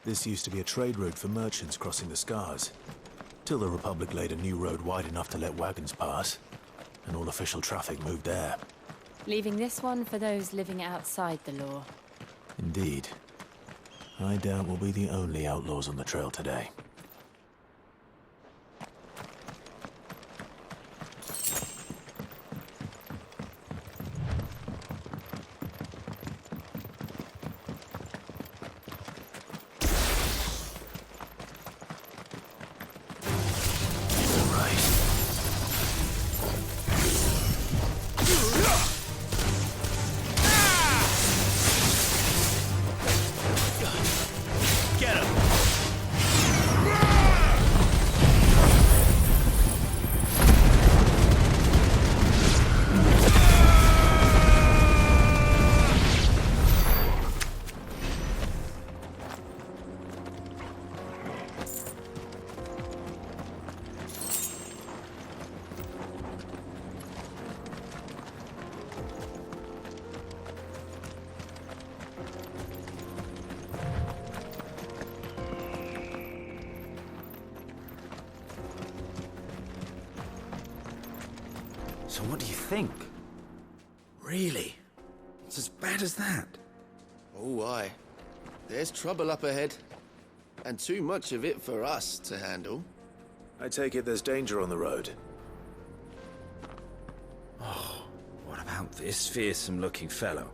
This used to be a trade route for merchants crossing the Scars, till the Republic laid a new road wide enough to let wagons pass, and all official traffic moved there. Leaving this one for those living outside the law. Indeed. I doubt we'll be the only outlaws on the trail today. So what do you think? Really? It's as bad as that? Oh, aye. There's trouble up ahead. And too much of it for us to handle. I take it there's danger on the road. Oh, what about this fearsome-looking fellow?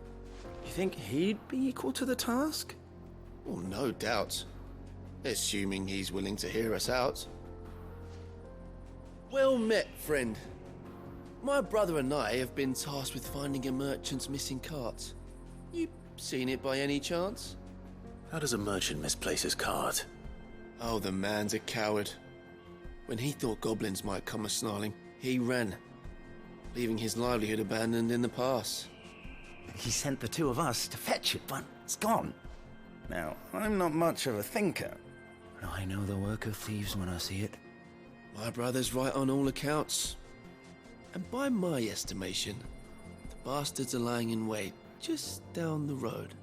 You think he'd be equal to the task? Well, no doubt. Assuming he's willing to hear us out. Well met, friend. My brother and I have been tasked with finding a merchant's missing cart. You seen it by any chance? How does a merchant misplace his cart? Oh, the man's a coward. When he thought goblins might come a-snarling, he ran, leaving his livelihood abandoned in the pass. He sent the two of us to fetch it, but it's gone. Now, I'm not much of a thinker, but I know the work of thieves when I see it. My brother's right on all accounts. And by my estimation, the bastards are lying in wait just down the road.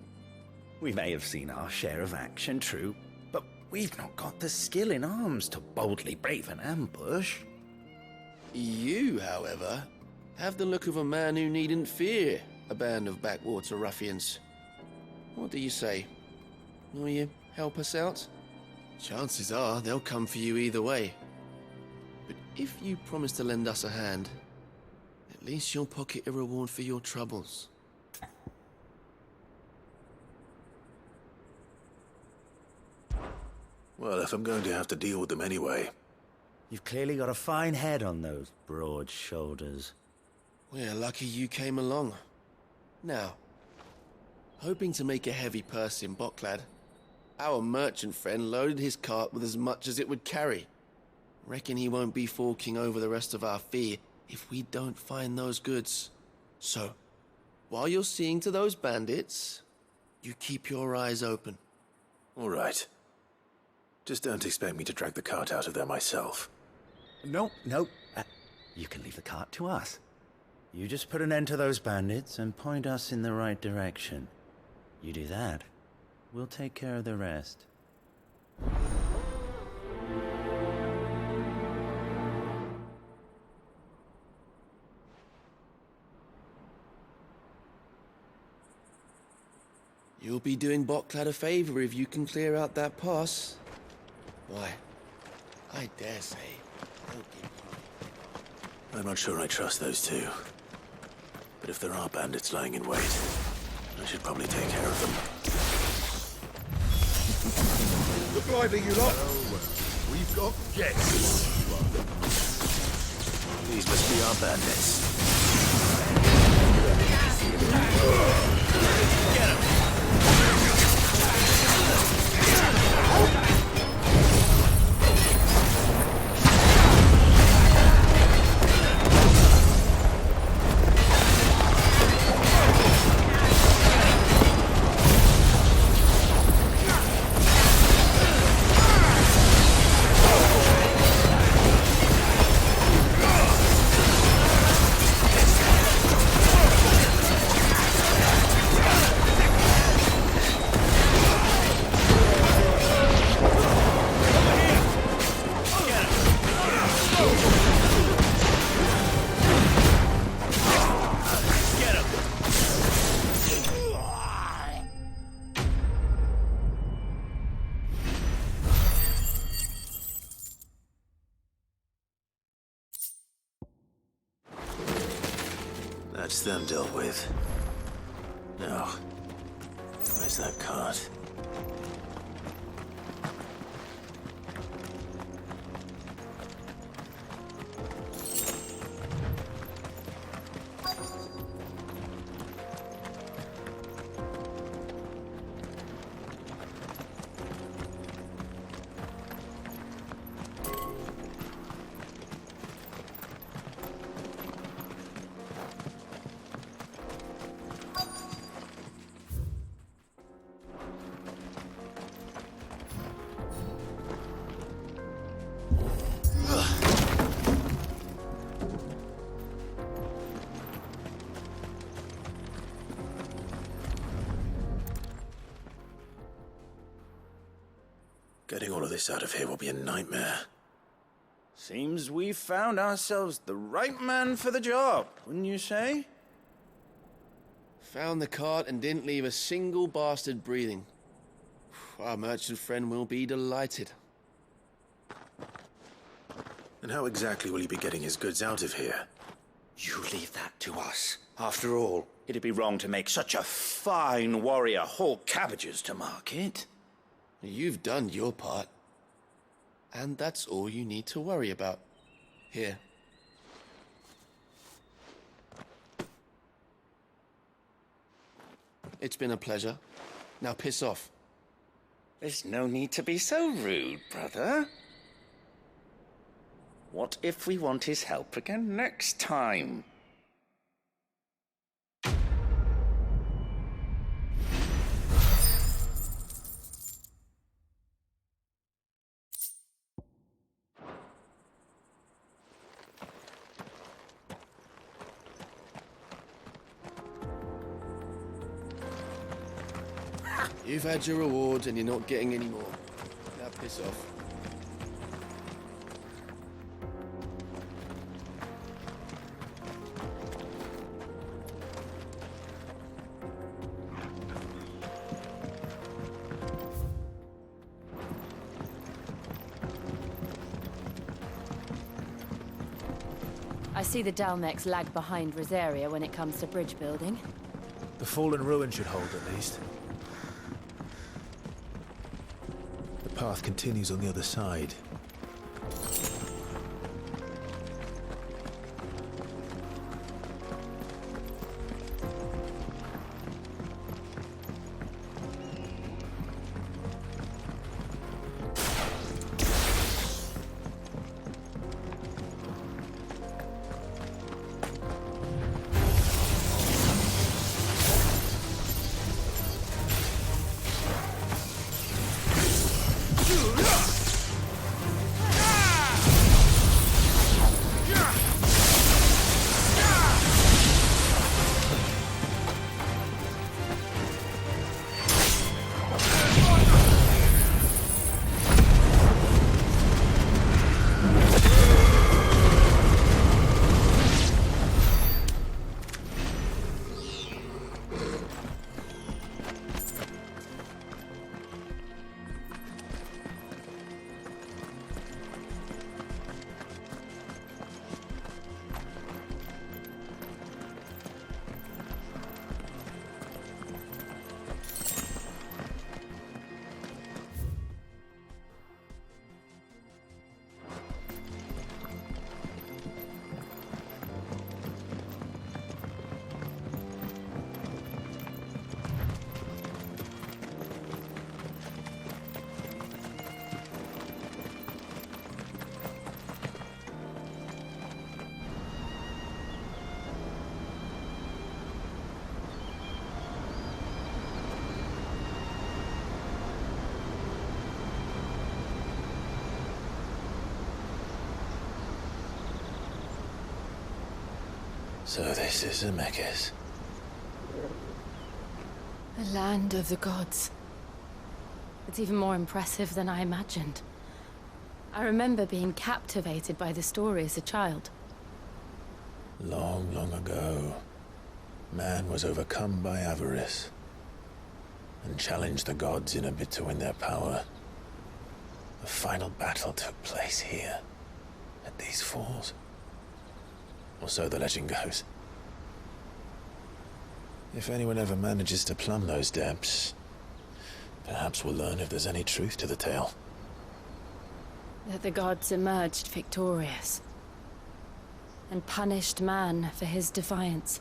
We may have seen our share of action, true, but we've not got the skill in arms to boldly brave an ambush. You, however, have the look of a man who needn't fear a band of backwater ruffians. What do you say? Will you help us out? Chances are they'll come for you either way. But if you promise to lend us a hand, at least you'll pocket a reward for your troubles. Well, if I'm going to have to deal with them anyway. You've clearly got a fine head on those broad shoulders. We're lucky you came along. Now, hoping to make a heavy purse in Bocklad, our merchant friend loaded his cart with as much as it would carry. Reckon he won't be forking over the rest of our fee if we don't find those goods. So, while you're seeing to those bandits, you keep your eyes open. All right. Just don't expect me to drag the cart out of there myself. No. You can leave the cart to us. You just put an end to those bandits and point us in the right direction. You do that, we'll take care of the rest. You'll be doing Bocklad a favor if you can clear out that pass. Why, I dare say they'll give you... I'm not sure I trust those two. But if there are bandits lying in wait, I should probably take care of them. Look lively, you lot. We've got guests. These must be our bandits. Get him! That's them dealt with. Now, where's that cart? Getting all of this out of here will be a nightmare. Seems we've found ourselves the right man for the job, wouldn't you say? Found the cart and didn't leave a single bastard breathing. Our merchant friend will be delighted. And how exactly will he be getting his goods out of here? You leave that to us. After all, it'd be wrong to make such a fine warrior haul cabbages to market. You've done your part. And that's all you need to worry about. Here. It's been a pleasure. Now piss off. There's no need to be so rude, brother. What if we want his help again next time? You've had your rewards and you're not getting any more. Now piss off. I see the Dalmex lag behind Rosaria when it comes to bridge building. The fallen ruin should hold, at least. The path continues on the other side. So this is Zemeckis. The land of the gods. It's even more impressive than I imagined. I remember being captivated by the story as a child. Long, long ago, man was overcome by avarice and challenged the gods in a bid to win their power. The final battle took place here, at these falls. Or so the legend goes. If anyone ever manages to plumb those depths, perhaps we'll learn if there's any truth to the tale. That the gods emerged victorious and punished man for his defiance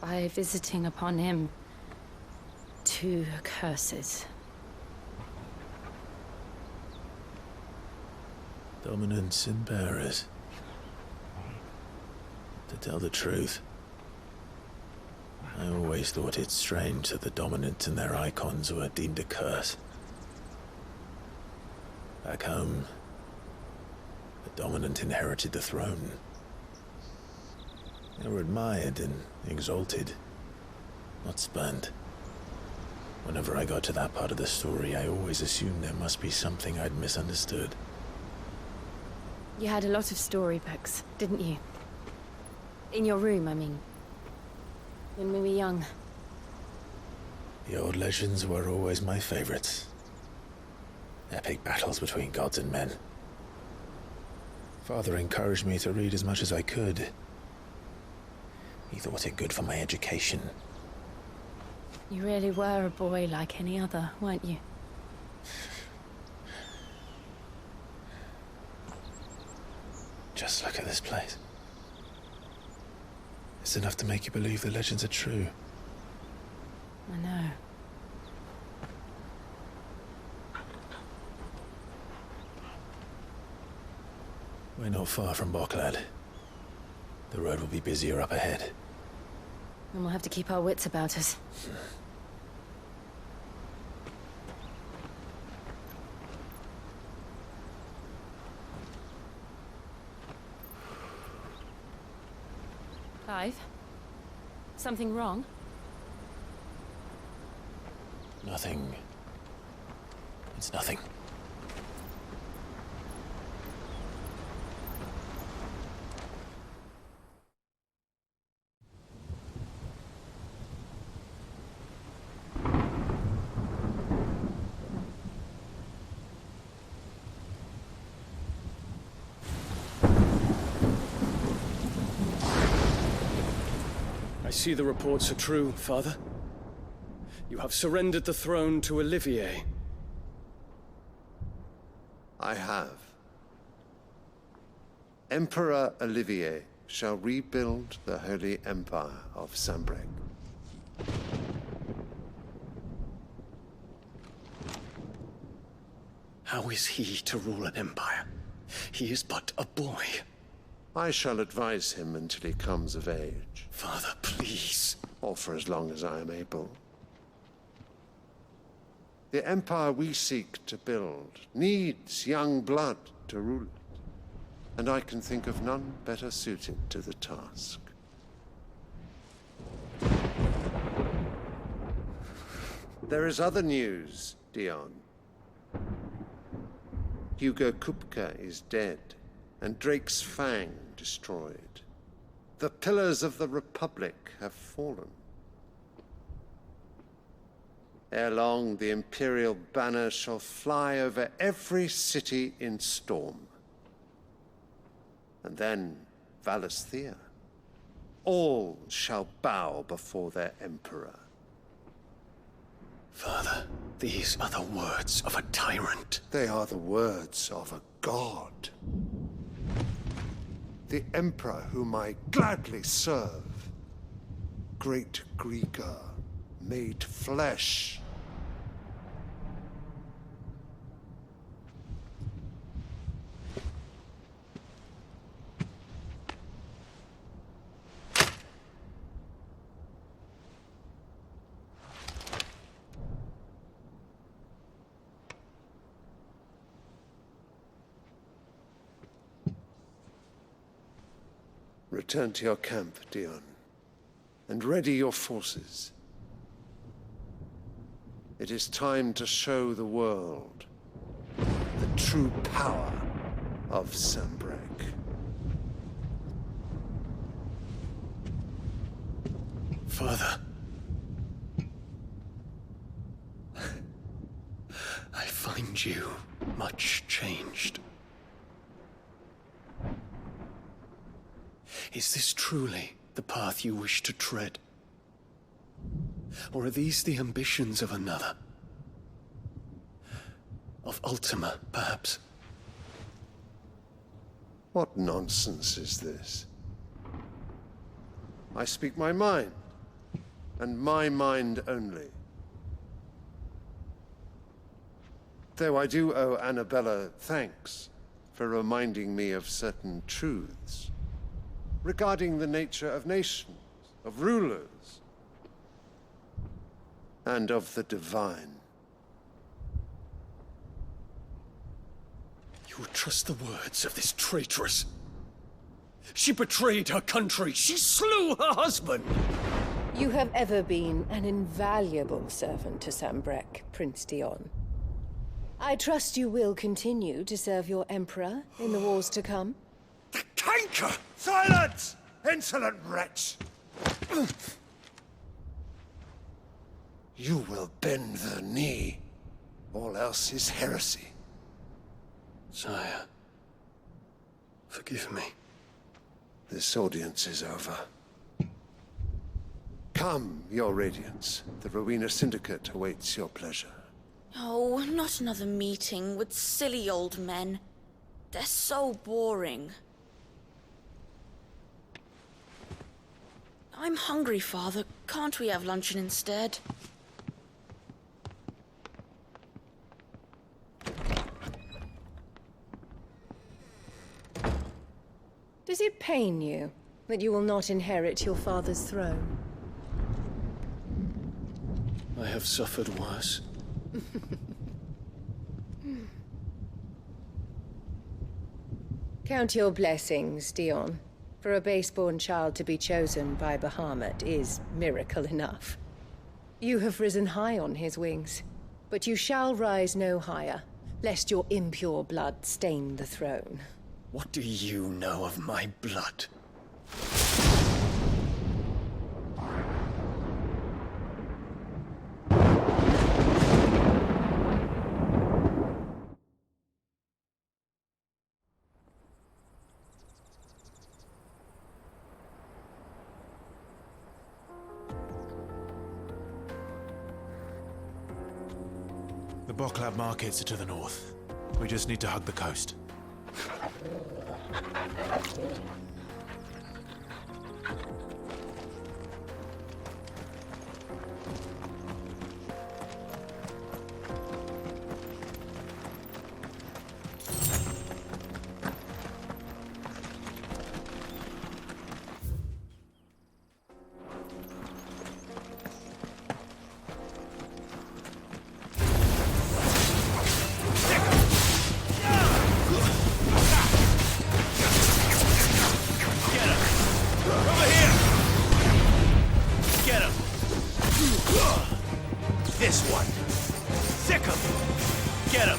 by visiting upon him 2 curses. Dominants and bearers. To tell the truth, I always thought it strange that the dominants and their icons were deemed a curse. Back home, the dominant inherited the throne. They were admired and exalted, not spurned. Whenever I got to that part of the story, I always assumed there must be something I'd misunderstood. You had a lot of storybooks, didn't you? In your room, I mean. When we were young. The old legends were always my favorites. Epic battles between gods and men. Father encouraged me to read as much as I could. He thought it good for my education. You really were a boy like any other, weren't you? Just look at this place. It's enough to make you believe the legends are true. I know. We're not far from Boklad. The road will be busier up ahead. And we'll have to keep our wits about us. Clive? Something wrong? Nothing. It's nothing. I see the reports are true, Father. You have surrendered the throne to Olivier. I have. Emperor Olivier shall rebuild the Holy Empire of Sanbreque. How is he to rule an empire? He is but a boy. I shall advise him until he comes of age, Father, please. or for as long as I am able. The empire we seek to build needs young blood to rule it, and I can think of none better suited to the task. There is other news, Dion. Hugo Kupka is dead, and Drake's Fang destroyed. The pillars of the Republic have fallen. Ere long, the Imperial banner shall fly over every city in Storm. And then, Valisthea. All shall bow before their Emperor. Father, these are the words of a tyrant. They are the words of a god. The Emperor whom I gladly serve. Great Greager, made flesh. Return to your camp, Dion, and ready your forces. It is time to show the world the true power of Sanbreque. Father. I find you much changed. Is this truly the path you wish to tread? Or are these the ambitions of another? Of Ultima, perhaps? What nonsense is this? I speak my mind, and my mind only. Though I do owe Annabella thanks for reminding me of certain truths regarding the nature of nations, of rulers, and of the divine. You would trust the words of this traitress? She betrayed her country. She slew her husband. You have ever been an invaluable servant to Sambrek, Prince Dion. I trust you will continue to serve your Emperor in the wars to come. The canker! Silence! Insolent wretch! You will bend the knee. All else is heresy. Sire, forgive me. This audience is over. Come, your Radiance. The Rowena Syndicate awaits your pleasure. Oh, not another meeting with silly old men. They're so boring. I'm hungry, Father. Can't we have luncheon instead? Does it pain you that you will not inherit your father's throne? I have suffered worse. Count your blessings, Dion. For a base-born child to be chosen by Bahamut is miracle enough. You have risen high on his wings, but you shall rise no higher, lest your impure blood stain the throne. What do you know of my blood? The Boklab markets are to the north. We just need to hug the coast. This one. Sick 'em. Get 'em.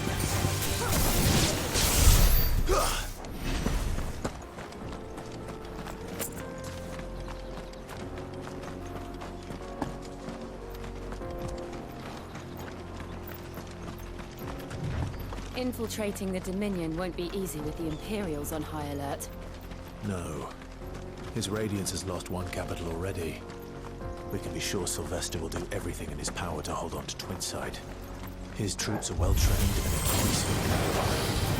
Infiltrating the Dominion won't be easy with the Imperials on high alert. No. His Radiance has lost one capital already. We can be sure Sylvester will do everything in his power to hold on to Twinside. His troops are well trained and increasingly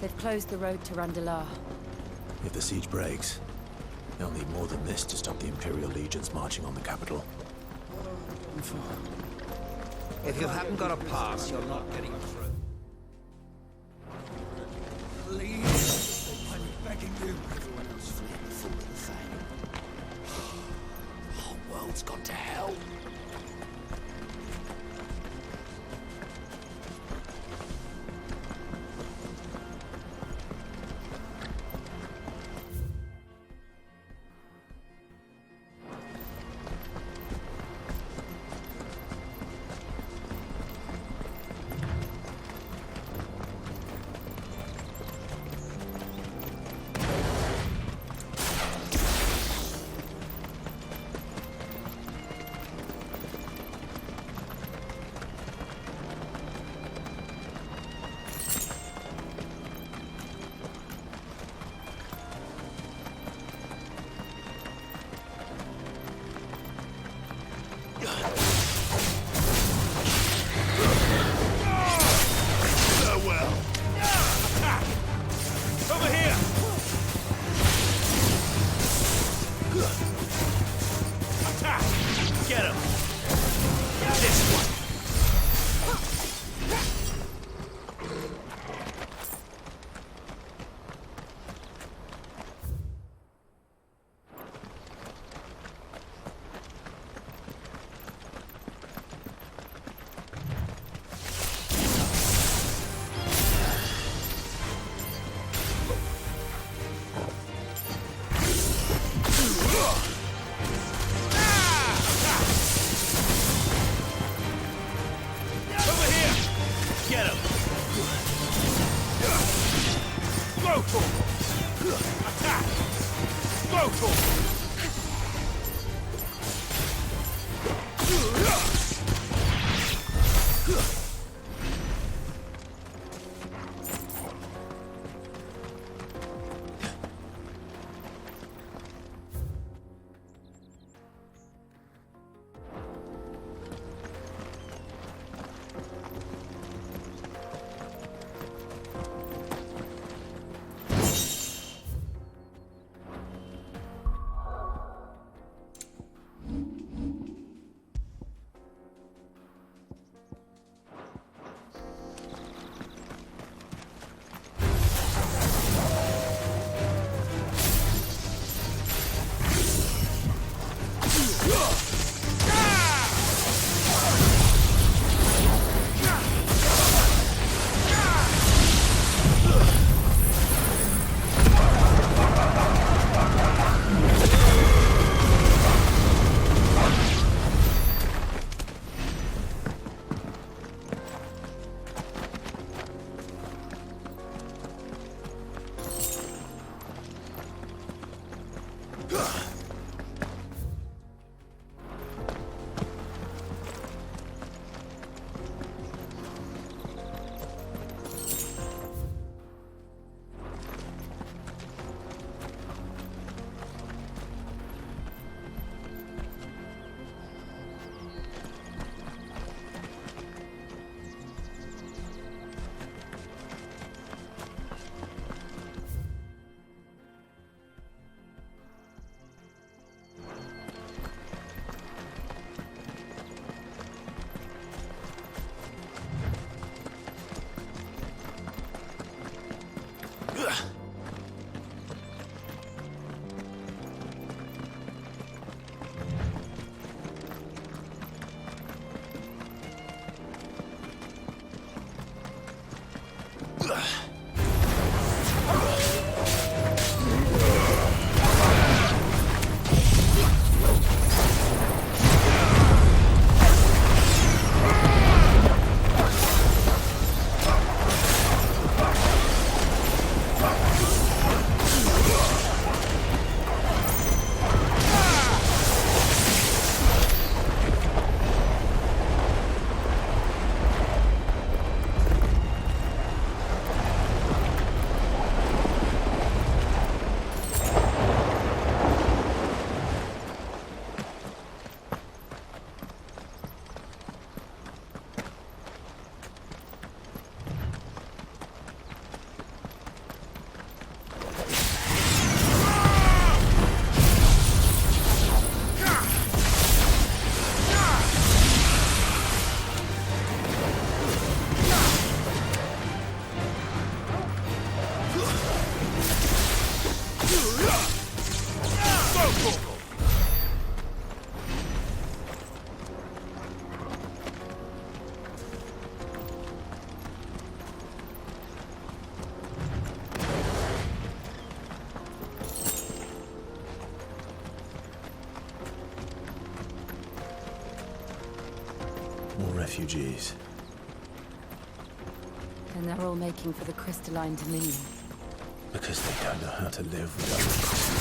They've closed the road to Randalar. If the siege breaks, they'll need more than this to stop the Imperial legions marching on the capital. If you haven't got a pass, you're not getting through. Please, I'm begging you. Everyone else fled before the thing. Whole world's gone to hell. refugees. And they're all making for the crystalline dominion. Because they don't know how to live without the crystal.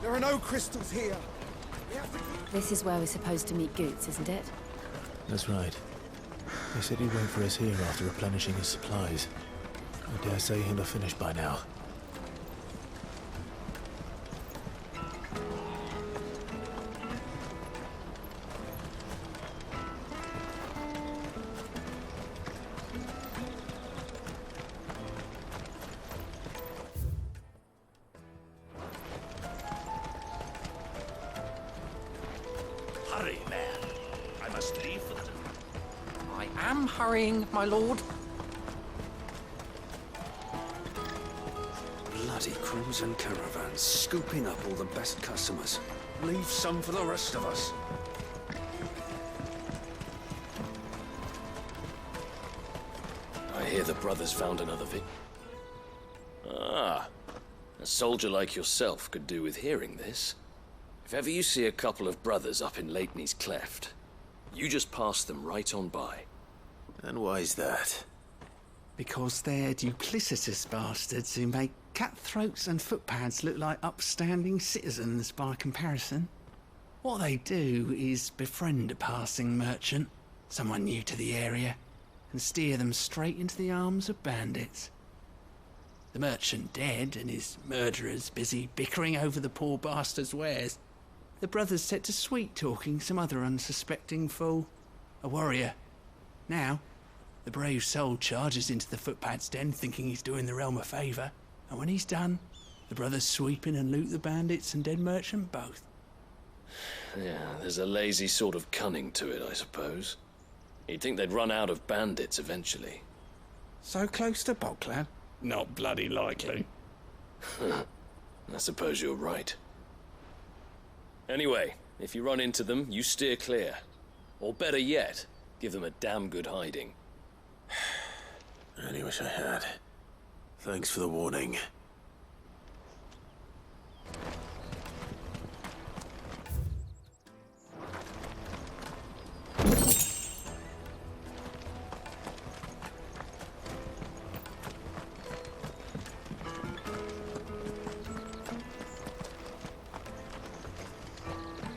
There are no crystals here. We have to keep... This is where we're supposed to meet Goots, isn't it? That's right. He said he'd wait for us here after replenishing his supplies. I dare say he'll have finished by now. Hurry, man. I must leave for the... I am hurrying, my lord. Bloody crimson caravans, scooping up all the best customers. Leave some for the rest of us. I hear the brothers found another Ah, a soldier like yourself could do with hearing this. If ever you see a couple of brothers up in Leitney's Cleft, you just pass them right on by. And why's that? Because they're duplicitous bastards who make cutthroats and footpads look like upstanding citizens by comparison. What they do is befriend a passing merchant, someone new to the area, and steer them straight into the arms of bandits. The merchant dead and his murderers busy bickering over the poor bastard's wares. The brothers set to sweet-talking some other unsuspecting fool, a warrior. Now, the brave soul charges into the footpad's den thinking he's doing the realm a favour, and when he's done, the brothers sweep in and loot the bandits and dead merchant both. Yeah, there's a lazy sort of cunning to it, I suppose. You'd think they'd run out of bandits eventually. So close to Boglad? Not bloody likely. I suppose you're right. Anyway, if you run into them, you steer clear. Or better yet, give them a damn good hiding. I only wish I had. Thanks for the warning.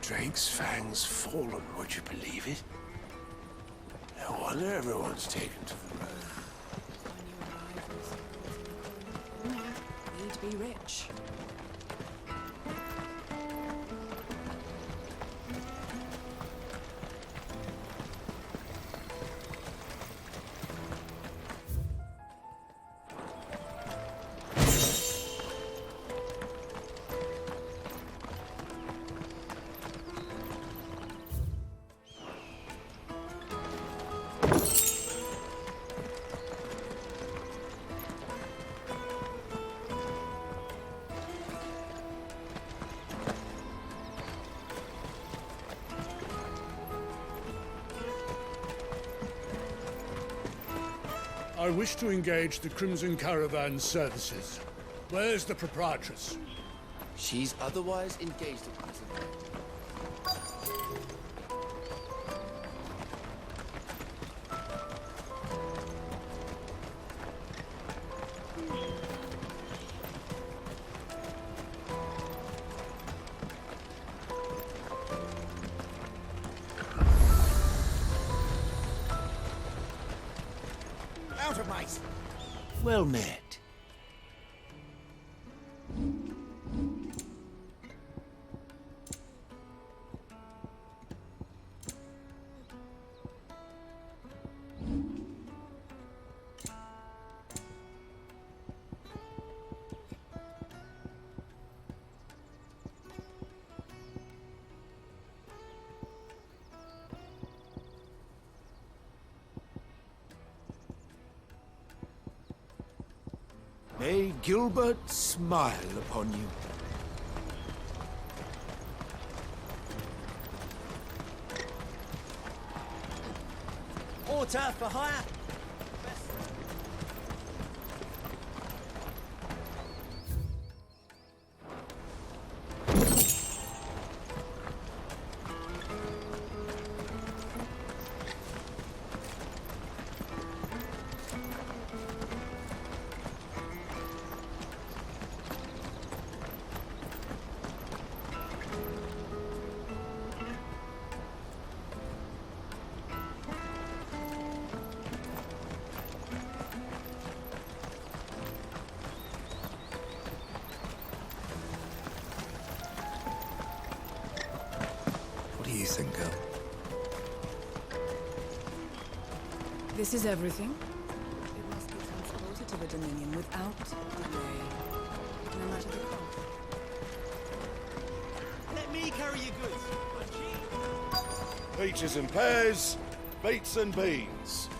Drake's fangs fallen, would you believe it? No wonder everyone's taken to the road. Need to be rich. I wish to engage the Crimson Caravan services. Where's the proprietress? She's otherwise engaged at present. Well met. May Gilbert smile upon you. Water for hire. What do you think, girl? This is everything. It must be transported to the Dominion without delay, no matter the cost. Let me carry your goods. Peaches and pears, beets and beans.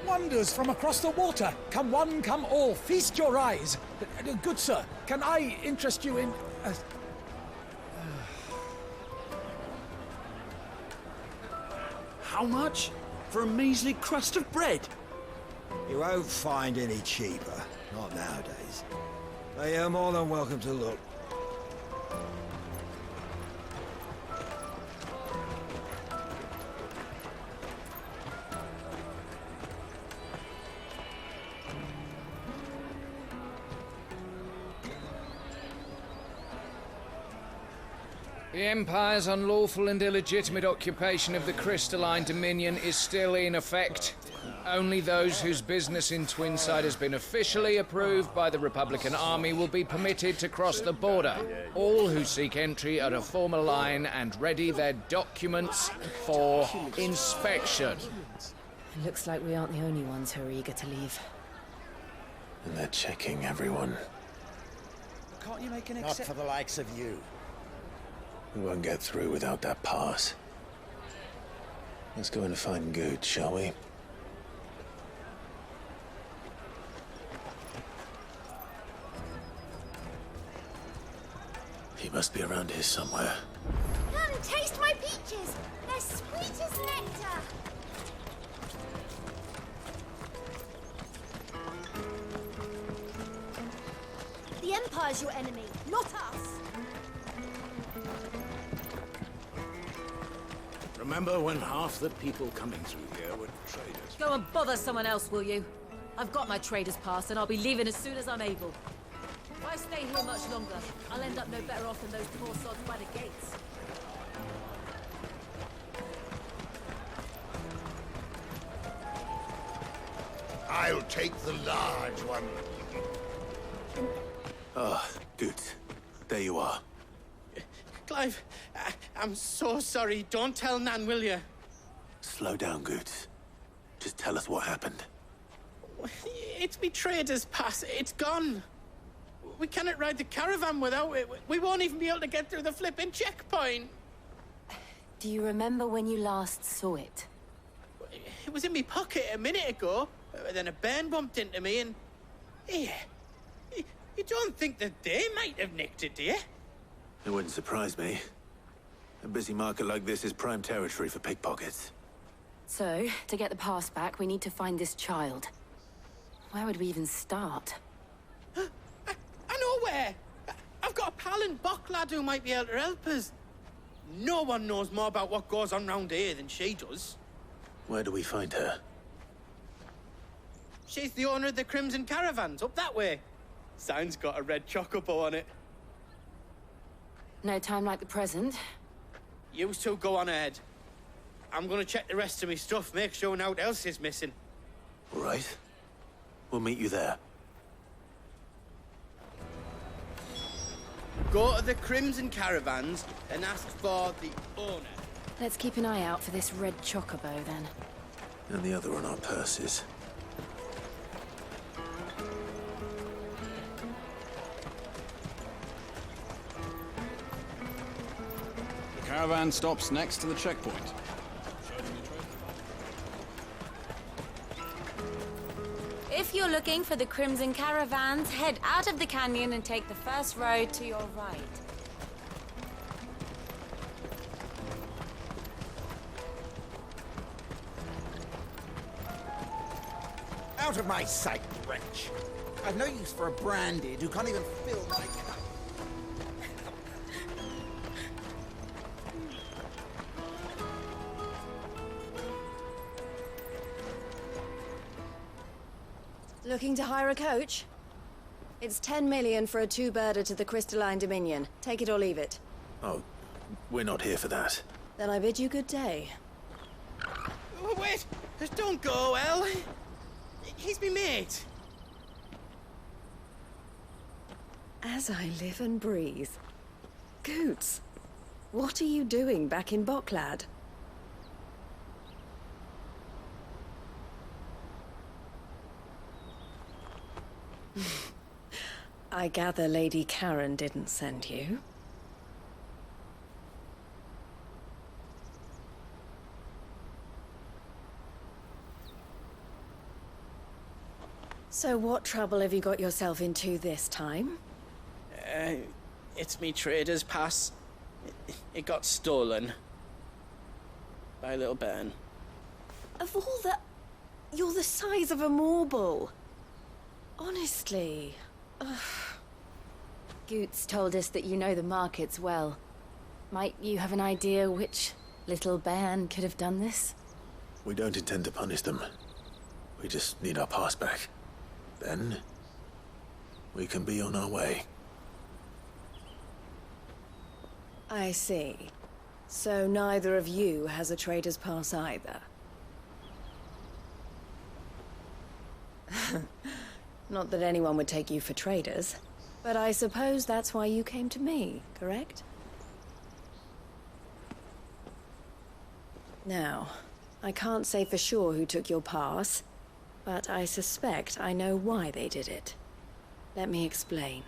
Wonders from across the water. Come one, come all. Feast your eyes. Good sir, can I interest you in... How much? For a measly crust of bread? You won't find any cheaper. Not nowadays. But you're more than welcome to look. The Empire's unlawful and illegitimate occupation of the Crystalline Dominion is still in effect. Only those whose business in Twinside has been officially approved by the Republican Army will be permitted to cross the border. All who seek entry are to form a line and ready their documents for inspection. It looks like we aren't the only ones who are eager to leave. And they're checking everyone. Can't you make an Not for the likes of you. We won't get through without that pass. Let's go in and find Good, shall we? He must be around here somewhere. Come, taste my peaches! They're sweet as nectar! The Empire's your enemy, not us! Remember when half the people coming through here were traders? Go and bother someone else, will you? I've got my trader's pass and I'll be leaving as soon as I'm able. If I stay here much longer, I'll end up no better off than those poor sods by the gates. I'll take the large one. Ah, Good. There you are. Clive, I'm so sorry. Don't tell Nan, will you? Slow down, Good. Just tell us what happened. It's me trader's pass. It's gone. We cannot ride the caravan without it. We won't even be able to get through the flipping checkpoint. Do you remember when you last saw it? It was in my pocket a minute ago. Then a bairn bumped into me and... Here. You don't think that they might have nicked it, do you? It wouldn't surprise me. A busy market like this is prime territory for pickpockets. So, to get the pass back, we need to find this child. Where would we even start? I know where! I've got a pal in Bocklad who might be able to help us. No one knows more about what goes on round here than she does. Where do we find her? She's the owner of the Crimson Caravans, up that way. Sign's got a red chocobo on it. No time like the present. You two go on ahead. I'm gonna check the rest of my stuff, make sure naught else is missing. All right. We'll meet you there. Go to the Crimson Caravans and ask for the owner. Let's keep an eye out for this red chocobo, then. And the other on our purses. The caravan stops next to the checkpoint. If you're looking for the Crimson Caravans, head out of the canyon and take the first road to your right. Out of my sight, wretch. I've no use for a branded who can't even fill my cup. Looking to hire a coach? It's 10 million for a two-birder to the Crystalline Dominion. Take it or leave it. Oh, we're not here for that. Then I bid you good day. Oh, wait! Just don't go, El. He's me mate. As I live and breathe. Goots, what are you doing back in Bocklad? I gather Lady Karen didn't send you. So what trouble have you got yourself into this time? It's me trader's pass. It got stolen. By a little bairn. Of all the... You're the size of a marble. Honestly. Ugh. Goots told us that you know the markets well. Might you have an idea which little bairn could have done this? We don't intend to punish them. We just need our pass back. Then, we can be on our way. I see. So neither of you has a trader's pass either. Not that anyone would take you for traders, but I suppose that's why you came to me, correct? Now, I can't say for sure who took your pass, but I suspect I know why they did it. Let me explain.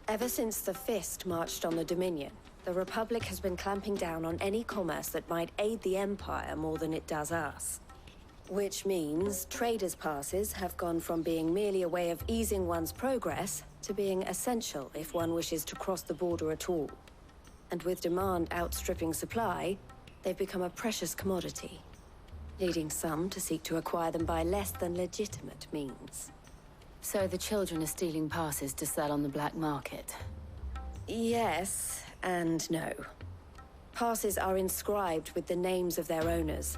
Ever since the Fist marched on the Dominion, the Republic has been clamping down on any commerce that might aid the Empire more than it does us. Which means traders' passes have gone from being merely a way of easing one's progress to being essential if one wishes to cross the border at all. And with demand outstripping supply, they've become a precious commodity, leading some to seek to acquire them by less than legitimate means. So the children are stealing passes to sell on the black market? Yes, and no. Passes are inscribed with the names of their owners,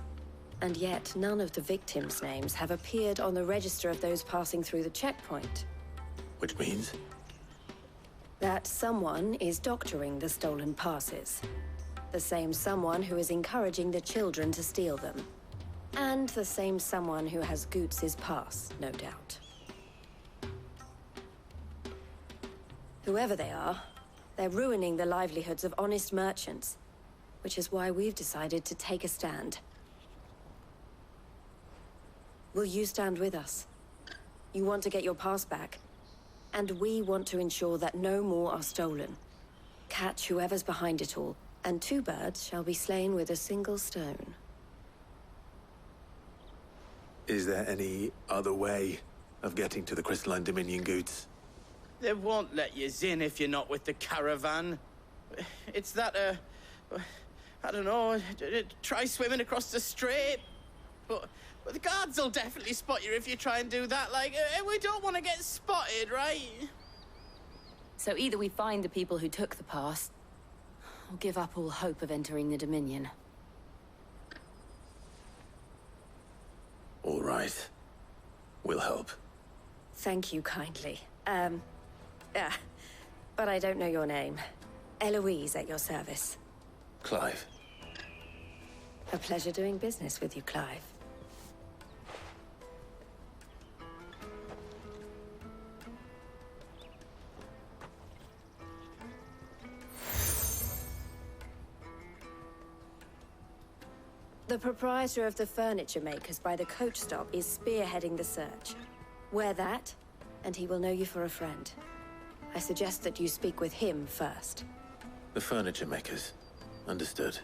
and yet none of the victims' names have appeared on the register of those passing through the checkpoint. Which means? That someone is doctoring the stolen passes. The same someone who is encouraging the children to steal them. And the same someone who has Goots' pass, no doubt. Whoever they are, they're ruining the livelihoods of honest merchants, which is why we've decided to take a stand. Will you stand with us? You want to get your pass back, and we want to ensure that no more are stolen. Catch whoever's behind it all, and 2 birds shall be slain with a single stone. Is there any other way of getting to the Crystalline Dominion goods? They won't let you in if you're not with the caravan. It's that, I don't know, try swimming across the strait. But the guards will definitely spot you if you try and do that. Like, we don't want to get spotted, right? So either we find the people who took the pass, or give up all hope of entering the Dominion. All right. We'll help. Thank you kindly. But I don't know your name. Eloise at your service. Clive. A pleasure doing business with you, Clive. The proprietor of the furniture makers by the coach stop is spearheading the search. Wear that, and he will know you for a friend. I suggest that you speak with him first. The furniture makers. Understood.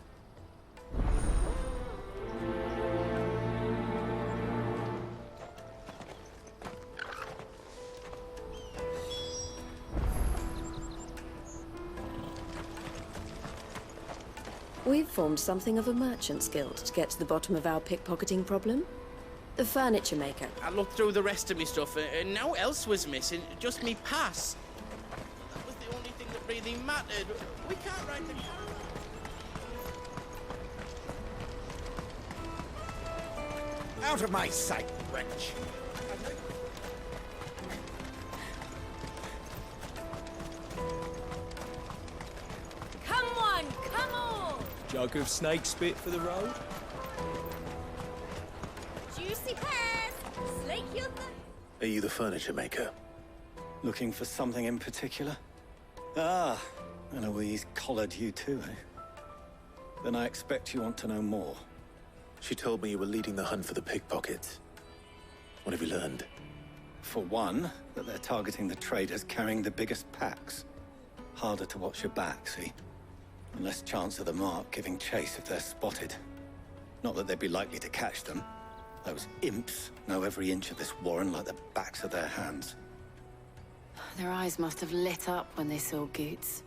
We've formed something of a merchant's guild to get to the bottom of our pickpocketing problem. The furniture maker. I looked through the rest of me stuff, and now else was missing. Just me pass. That was the only thing that really mattered. We can't ride the caravan. Out of my sight, wretch! Come on, come on! Jug of snake spit for the road? Juicy pears! Slake your Are you the furniture maker? Looking for something in particular? Ah, Eloise collared you too, eh? Then I expect you want to know more. She told me you were leading the hunt for the pickpockets. What have you learned? For one, that they're targeting the traders carrying the biggest packs. Harder to watch your back, see? And less chance of the mark giving chase if they're spotted. Not that they'd be likely to catch them. Those imps know every inch of this warren like the backs of their hands. Their eyes must have lit up when they saw Goots.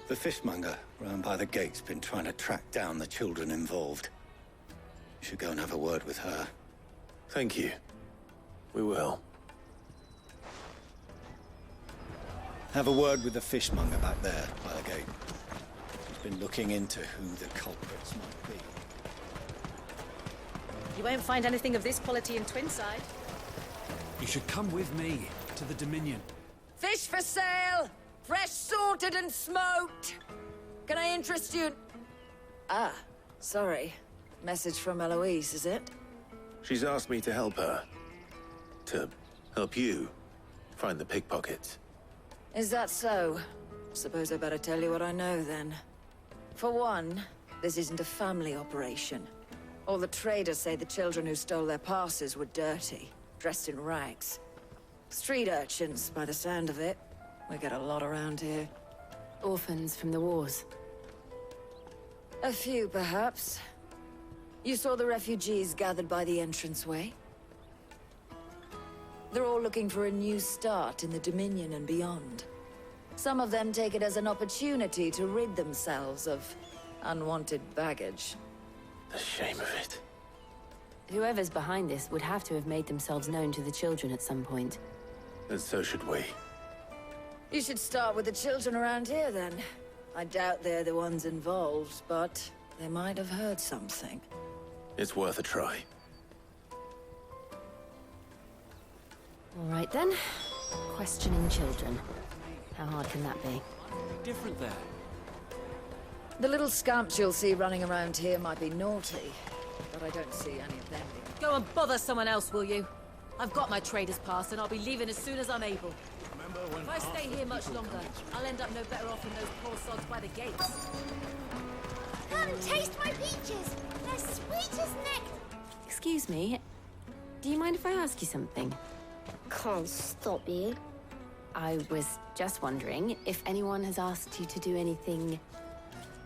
The fishmonger round by the gate's been trying to track down the children involved. You should go and have a word with her. Thank you. We will. Have a word with the fishmonger back there by the gate. She's been looking into who the culprits might be. You won't find anything of this quality in Twinside. You should come with me to the Dominion. Fish for sale! Fresh salted and smoked! Can I interest you? Ah, sorry. Message from Eloise, is it? She's asked me to help her. To help you find the pickpockets. Is that so? Suppose I better tell you what I know, then. For one, this isn't a family operation. All the traders say the children who stole their passes were dirty, dressed in rags. Street urchins, by the sound of it. We get a lot around here. Orphans from the wars. A few, perhaps. You saw the refugees gathered by the entranceway? They're all looking for a new start in the Dominion and beyond. Some of them take it as an opportunity to rid themselves of unwanted baggage. The shame of it. Whoever's behind this would have to have made themselves known to the children at some point. And so should we. You should start with the children around here, then. I doubt they're the ones involved, but they might have heard something. It's worth a try. All right, then. Questioning children. How hard can that be? Different there. The little scamps you'll see running around here might be naughty, but I don't see any of them. Go and bother someone else, will you? I've got my trader's pass, and I'll be leaving as soon as I'm able. If I stay here much longer, I'll end up no better off than those poor sods by the gates. Come, taste my peaches! They're sweet as nectar! Excuse me. Do you mind if I ask you something? Can't stop you. I was just wondering if anyone has asked you to do anything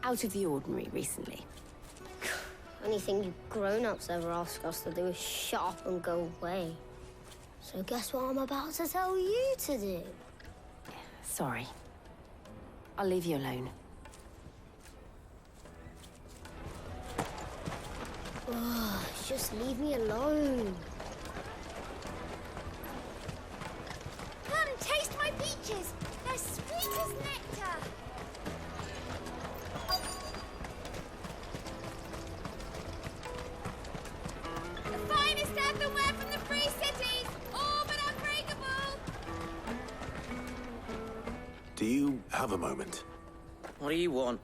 out of the ordinary recently. Anything you grown-ups ever ask us to do is shut up and go away. So guess what I'm about to tell you to do? Sorry. I'll leave you alone. Oh, just leave me alone. Come, taste my peaches. They're sweet as nectar. The finest earthenware from the Free Cities, all but unbreakable. Do you have a moment? What do you want?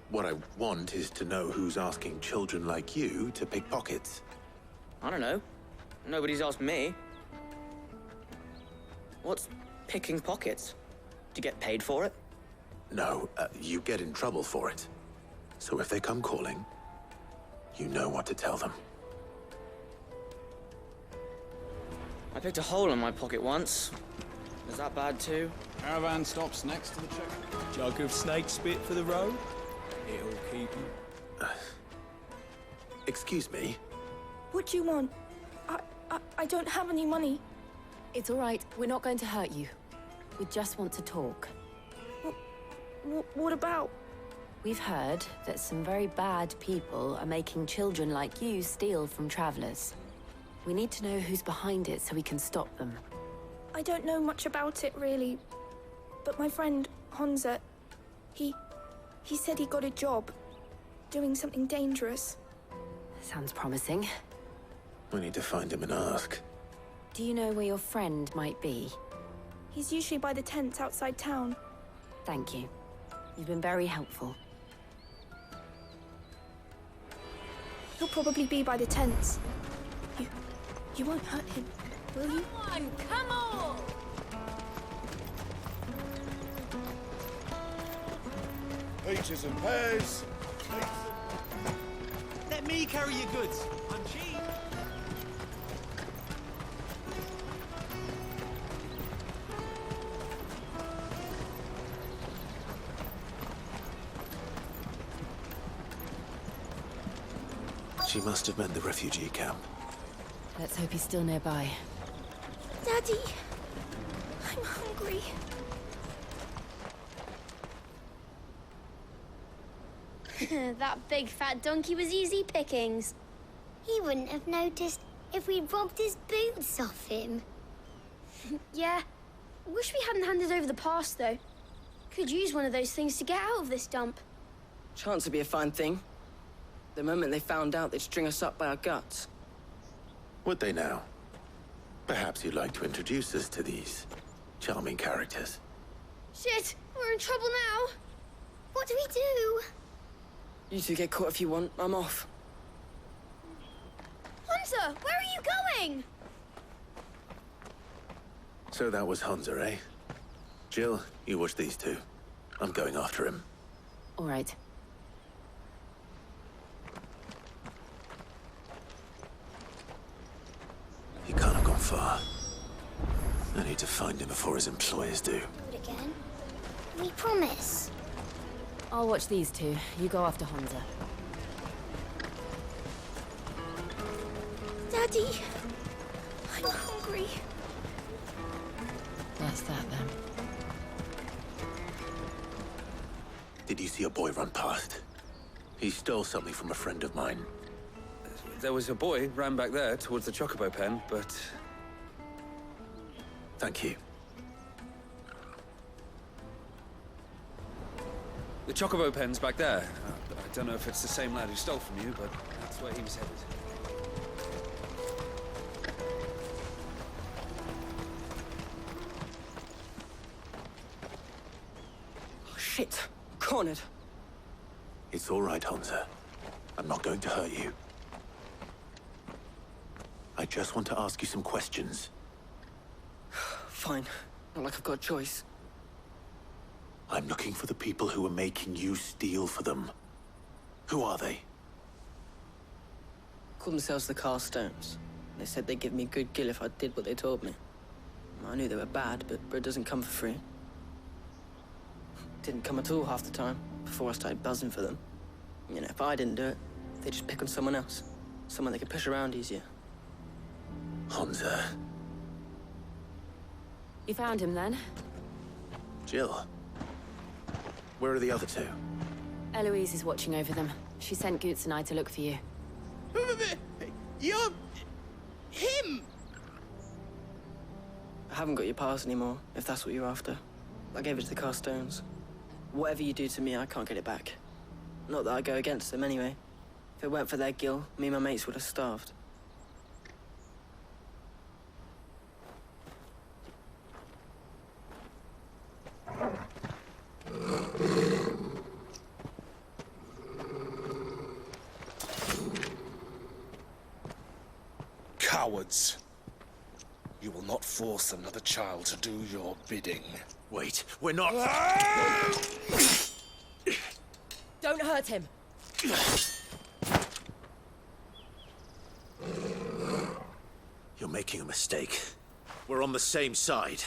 What I want is to know who's asking children like you to pick pockets. I don't know. Nobody's asked me. What's picking pockets? Do you get paid for it? No, you get in trouble for it. So if they come calling, you know what to tell them. I picked a hole in my pocket once. Is that bad too? Caravan stops next to the checkpoint. Jug of snake spit for the road? It'll keep you. Excuse me? What do you want? I don't have any money. It's all right. We're not going to hurt you. We just want to talk. What about? We've heard that some very bad people are making children like you steal from travelers. We need to know who's behind it so we can stop them. I don't know much about it, really. But my friend, Honza, he said he got a job doing something dangerous. Sounds promising. We need to find him and ask. Do you know where your friend might be? He's usually by the tents outside town. Thank you. You've been very helpful. He'll probably be by the tents. You won't hurt him, will you? Come on! Peaches and pears. Let me carry your goods. I'm cheap. She must have meant the refugee camp. Let's hope he's still nearby. Daddy, I'm hungry. That big fat donkey was easy pickings. He wouldn't have noticed if we'd robbed his boots off him. Yeah. Wish we hadn't handed over the pass, though. Could use one of those things to get out of this dump. Chance would be a fine thing. The moment they found out, they'd string us up by our guts. Would they now? Perhaps you'd like to introduce us to these charming characters. Shit, we're in trouble now. What do we do? You two get caught if you want. I'm off. Hunter, where are you going? So that was Hunter, eh? Jill, you watch these two. I'm going after him. All right. He can't have gone far. I need to find him before his employers do. Do it again. We promise. I'll watch these two. You go after Honza. Daddy, I'm hungry. That's that, then. Did you see a boy run past? He stole something from a friend of mine. There was a boy ran back there towards the chocobo pen, but... Thank you. The chocobo pen's back there. I don't know if it's the same lad who stole from you, but that's where he was headed. Oh, shit. Cornered. It's all right, Honza. I'm not going to hurt you. I just want to ask you some questions. Fine. Not like I've got a choice. I'm looking for the people who are making you steal for them. Who are they? Call themselves the Carstones. They said they'd give me good gill if I did what they told me. I knew they were bad, but bread doesn't come for free. Didn't come at all half the time, before I started buzzing for them. You know, if I didn't do it, they'd just pick on someone else. Someone they could push around easier. Honza. You found him then? Jill. Where are the other two? Eloise is watching over them. She sent Goots and I to look for you. You're... him! I haven't got your pass anymore, if that's what you're after. I gave it to the Carstones. Whatever you do to me, I can't get it back. Not that I go against them anyway. If it weren't for their guild, me and my mates would have starved. Cowards! You will not force another child to do your bidding. Wait, we're not... Don't hurt him! You're making a mistake. We're on the same side.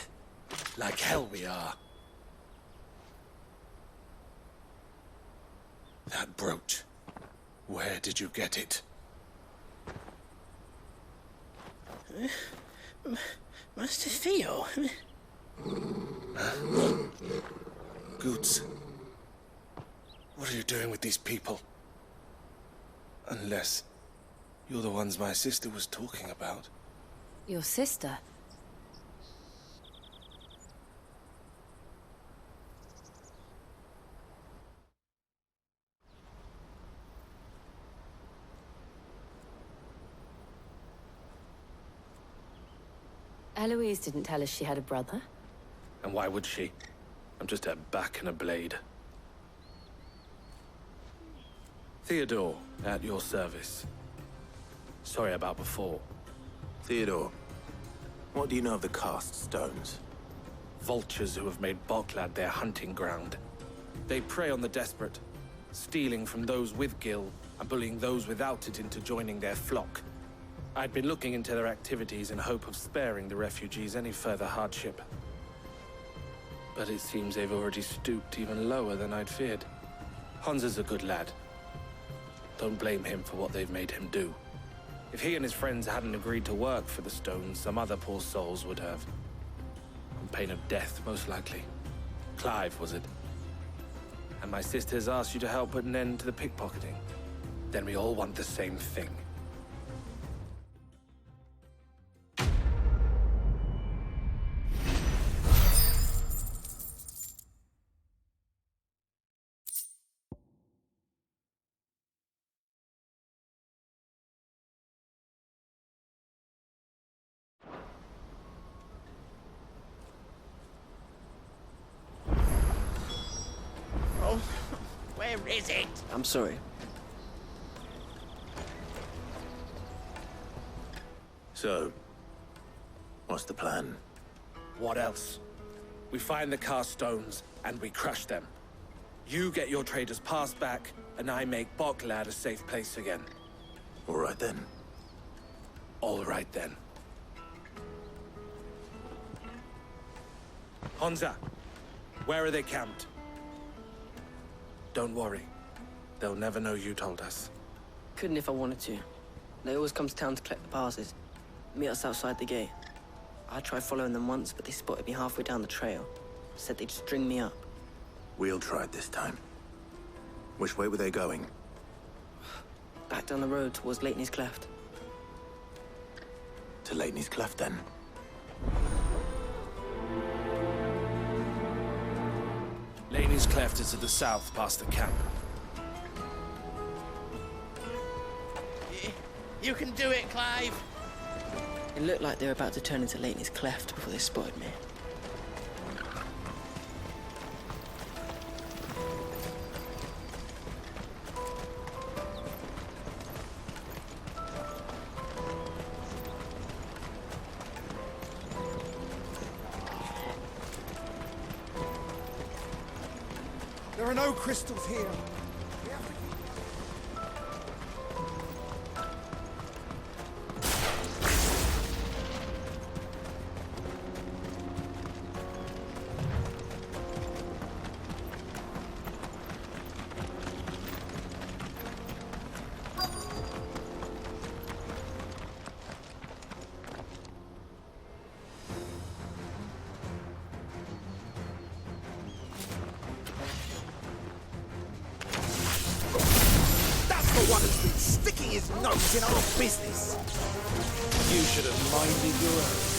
Like hell we are. That brooch. Where did you get it? Master Theo? Goots. What are you doing with these people? Unless you're the ones my sister was talking about. Your sister? Eloise didn't tell us she had a brother. And why would she? I'm just her back and a blade. Theodore, at your service. Sorry about before. Theodore, what do you know of the cast stones? Vultures who have made Boklad their hunting ground. They prey on the desperate, stealing from those with Gil and bullying those without it into joining their flock. I'd been looking into their activities in hope of sparing the refugees any further hardship. But it seems they've already stooped even lower than I'd feared. Honza's a good lad. Don't blame him for what they've made him do. If he and his friends hadn't agreed to work for the stones, some other poor souls would have. On pain of death, most likely. Clive, was it? And my sisters asked you to help put an end to the pickpocketing. Then we all want the same thing. Where is it? I'm sorry. So, what's the plan? What else? We find the cast stones, and we crush them. You get your traders passed back, and I make Boklad a safe place again. All right then. All right then. Honza, where are they camped? Don't worry. They'll never know you told us. Couldn't if I wanted to. They always come to town to collect the passes. Meet us outside the gate. I tried following them once, but they spotted me halfway down the trail. Said they'd string me up. We'll try it this time. Which way were they going? Back down the road towards Lateney's Cleft. To Lateney's Cleft, then? Lateney's Cleft is to the south, past the camp. You can do it, Clive! It looked like they were about to turn into Lateney's Cleft before they spotted me. There are no crystals here. one who's been sticking his nose in our business. You should have minded your own.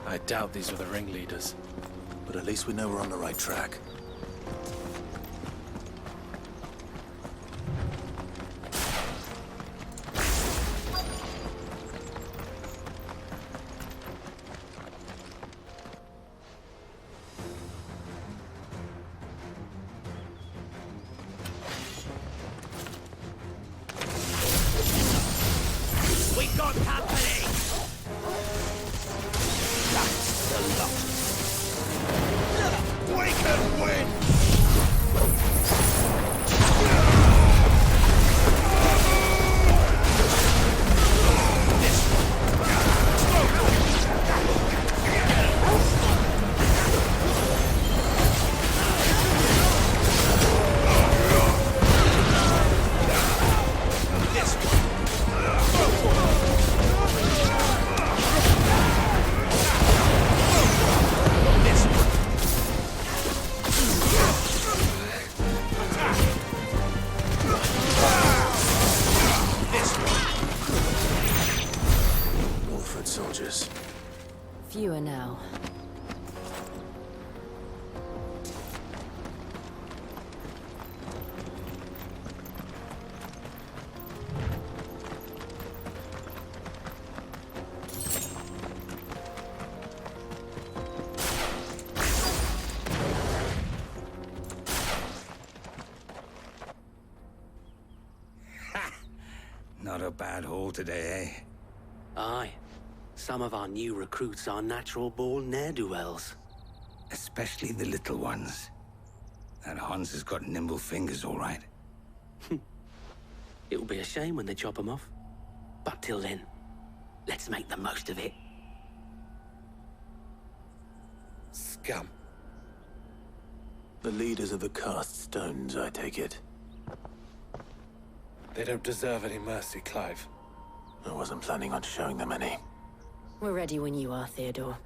I doubt these were the ringleaders. But at least we know we're on the right track. We got company! That's the lot. We can win! Soldiers. Fewer now. Not a bad haul today, eh? Aye. Some of our new recruits are natural-born ne'er-do-wells. Especially the little ones. That Hans has got nimble fingers, all right. It'll be a shame when they chop them off. But till then, let's make the most of it. Scum. The leaders of the cast stones, I take it. They don't deserve any mercy, Clive. I wasn't planning on showing them any. We're ready when you are, Theodore.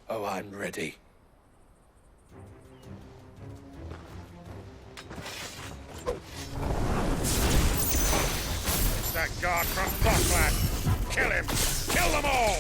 Oh, I'm ready. It's that guard from Bokland. Kill him! Kill them all!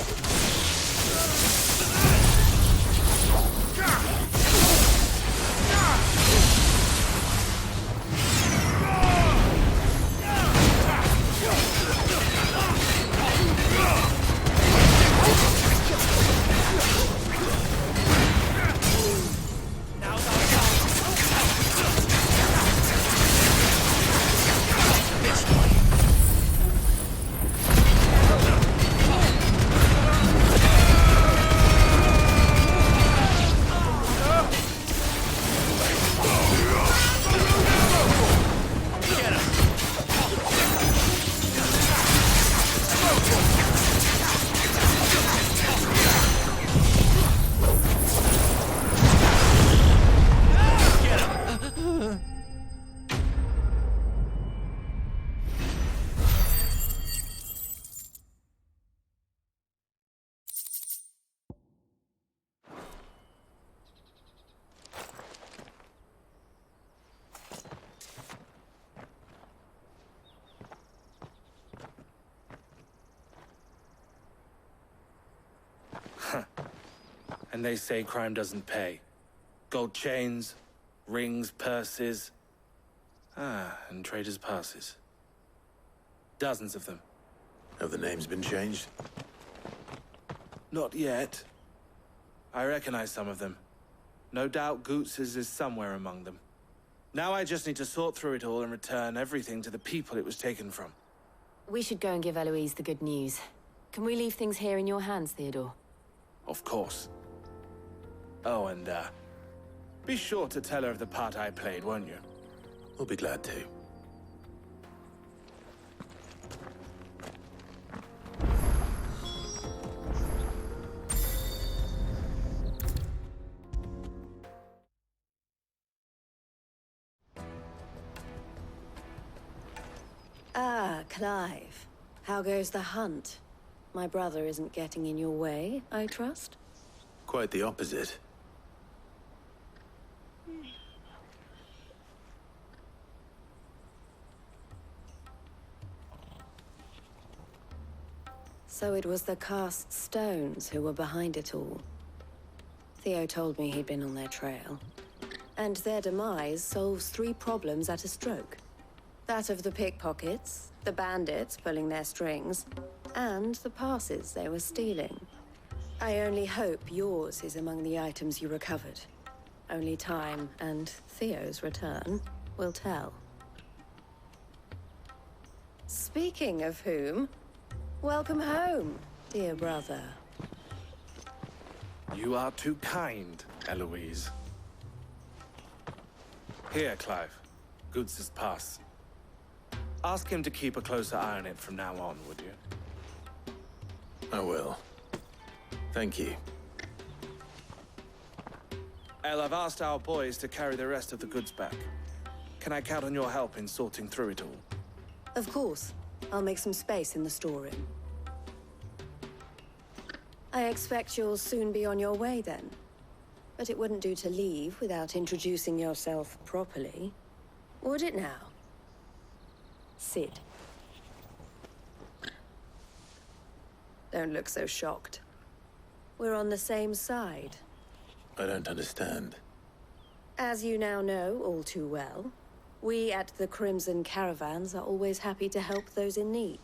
And they say crime doesn't pay. Gold chains, rings, purses. And traders' passes. Dozens of them. Have the names been changed? Not yet. I recognize some of them. No doubt Goots's is somewhere among them. Now I just need to sort through it all and return everything to the people it was taken from. We should go and give Eloise the good news. Can we leave things here in your hands, Theodore? Of course. Oh, and, be sure to tell her of the part I played, won't you? We'll be glad to. Ah, Clive. How goes the hunt? My brother isn't getting in your way, I trust? Quite the opposite. So it was the cast stones who were behind it all. Theo told me he'd been on their trail. And their demise solves 3 problems at a stroke. That of the pickpockets, the bandits pulling their strings, and the passes they were stealing. I only hope yours is among the items you recovered. Only time and Theo's return will tell. Speaking of whom, welcome home, dear brother. You are too kind, Eloise. Here, Clive. Goods' pass. Ask him to keep a closer eye on it from now on, would you? I will. Thank you. El, I've asked our boys to carry the rest of the goods back. Can I count on your help in sorting through it all? Of course. I'll make some space in the storeroom. I expect you'll soon be on your way then. But it wouldn't do to leave without introducing yourself properly. Would it now? Sid. Don't look so shocked. We're on the same side. I don't understand. As you now know all too well, we at the Crimson Caravans are always happy to help those in need.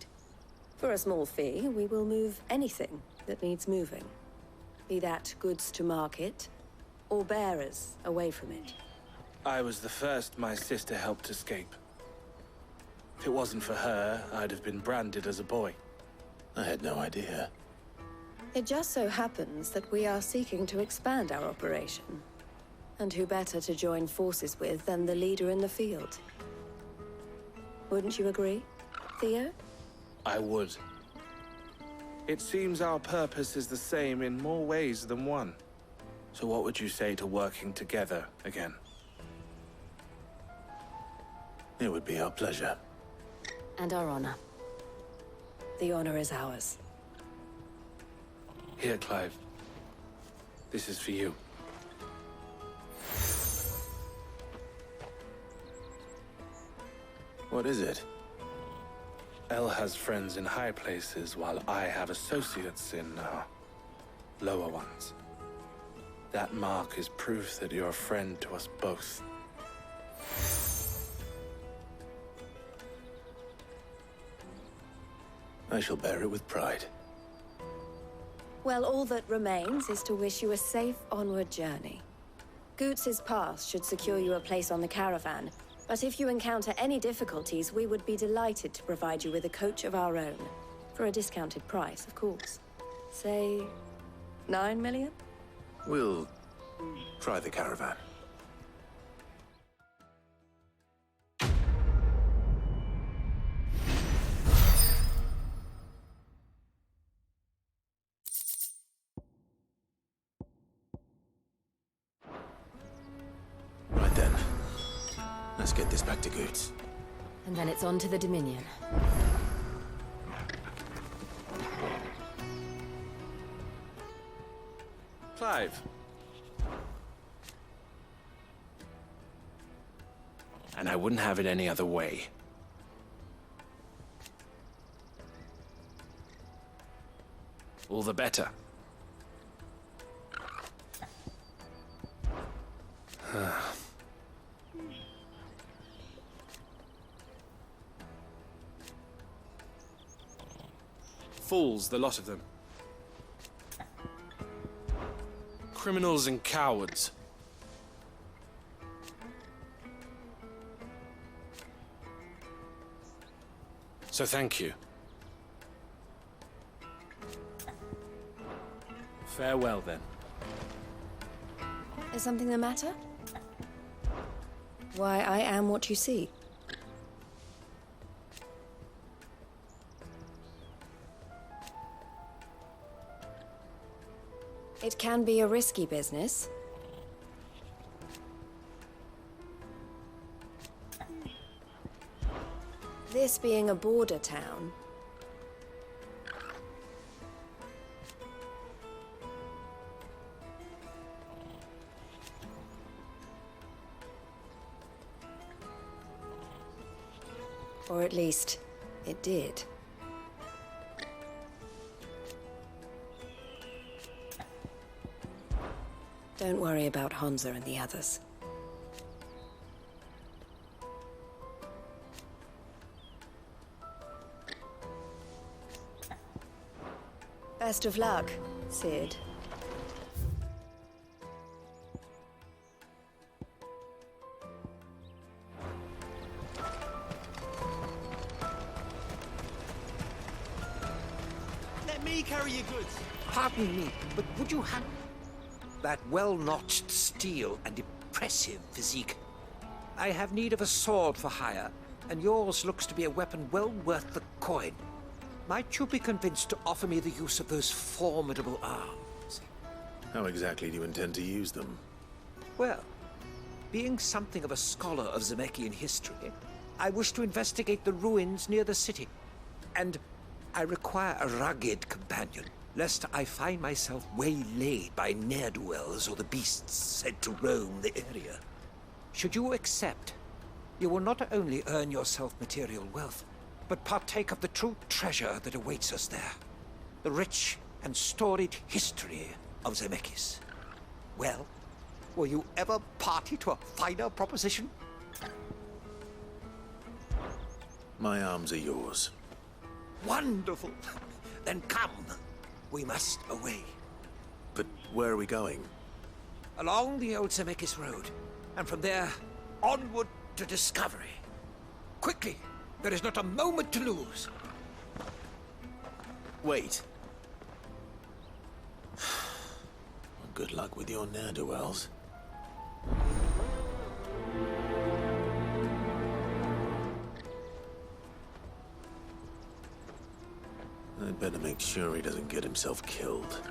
For a small fee, we will move anything that needs moving. Be that goods to market, or bearers away from it. I was the first my sister helped escape. If it wasn't for her, I'd have been branded as a boy. I had no idea. It just so happens that we are seeking to expand our operation. And who better to join forces with than the leader in the field? Wouldn't you agree, Theo? I would. It seems our purpose is the same in more ways than one. So what would you say to working together again? It would be our pleasure. And our honor. The honor is ours. Here, Clive. This is for you. What is it? El has friends in high places, while I have associates in, lower ones. That mark is proof that you're a friend to us both. I shall bear it with pride. Well, all that remains is to wish you a safe onward journey. Goots' pass should secure you a place on the caravan, but if you encounter any difficulties, we would be delighted to provide you with a coach of our own. For a discounted price, of course. Say, 9 million? We'll try the caravan. Right then. Let's get this back to Goots. And then it's on to the Dominion. Clive. And I wouldn't have it any other way. All the better. Fools, the lot of them. Criminals and cowards. So thank you. Farewell, then. Is something the matter? Why I am what you see. It can be a risky business. This being a border town, or at least, it did. Don't worry about Hansa and the others. Best of luck, Sid. Let me carry your goods. Pardon me, but would you have that well-notched steel and impressive physique? I have need of a sword for hire, and yours looks to be a weapon well worth the coin. Might you be convinced to offer me the use of those formidable arms? How exactly do you intend to use them? Well, being something of a scholar of Zemeckis history, I wish to investigate the ruins near the city. And I require a rugged companion, lest I find myself waylaid by ne'er-do-wells or the beasts said to roam the area. Should you accept, you will not only earn yourself material wealth, but partake of the true treasure that awaits us there. The rich and storied history of Zemeckis. Well, were you ever party to a finer proposition? My arms are yours. Wonderful! Then come. We must away. But where are we going? Along the old Zemeckis Road, and from there, onward to discovery. Quickly! There is not a moment to lose. Wait. Good luck with your ne'er-do-wells. I'd better make sure he doesn't get himself killed.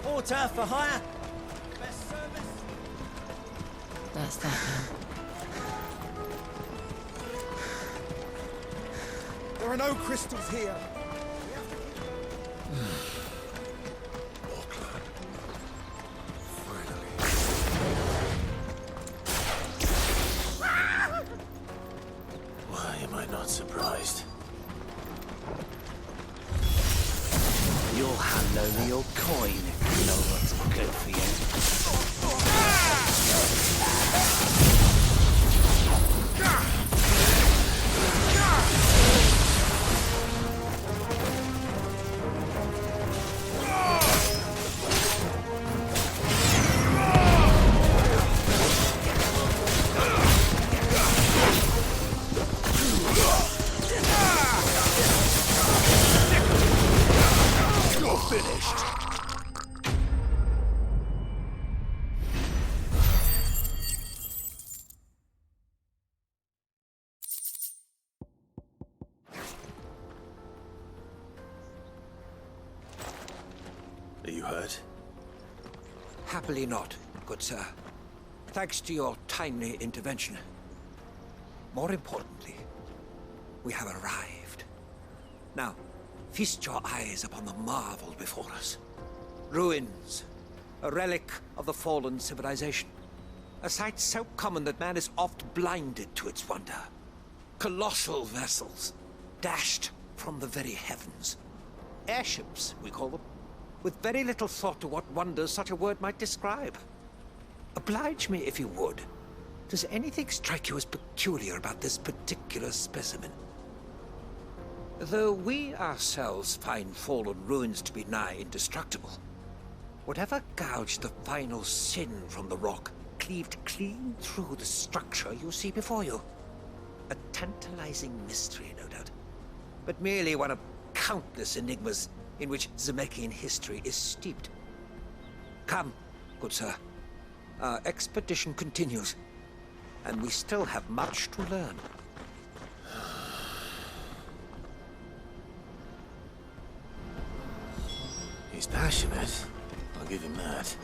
Porter for hire. That's that then. There are no crystals here. Why am I not surprised? You'll hand over your coin if you know what's good for you. Are you hurt? Happily not, good sir. Thanks to your timely intervention. More importantly, we have arrived. Now, feast your eyes upon the marvel before us. Ruins, a relic of the fallen civilization. A sight so common that man is oft blinded to its wonder. Colossal vessels, dashed from the very heavens. Airships, we call them, with very little thought to what wonders such a word might describe. Oblige me if you would. Does anything strike you as peculiar about this particular specimen? Though we ourselves find fallen ruins to be nigh indestructible, whatever gouged the final sin from the rock cleaved clean through the structure you see before you. A tantalizing mystery, no doubt, but merely one of countless enigmas in which Zemeckis history is steeped. Come, good sir. Our expedition continues, and we still have much to learn. He's passionate. I'll give him that.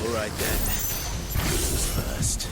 All right then. Who's first?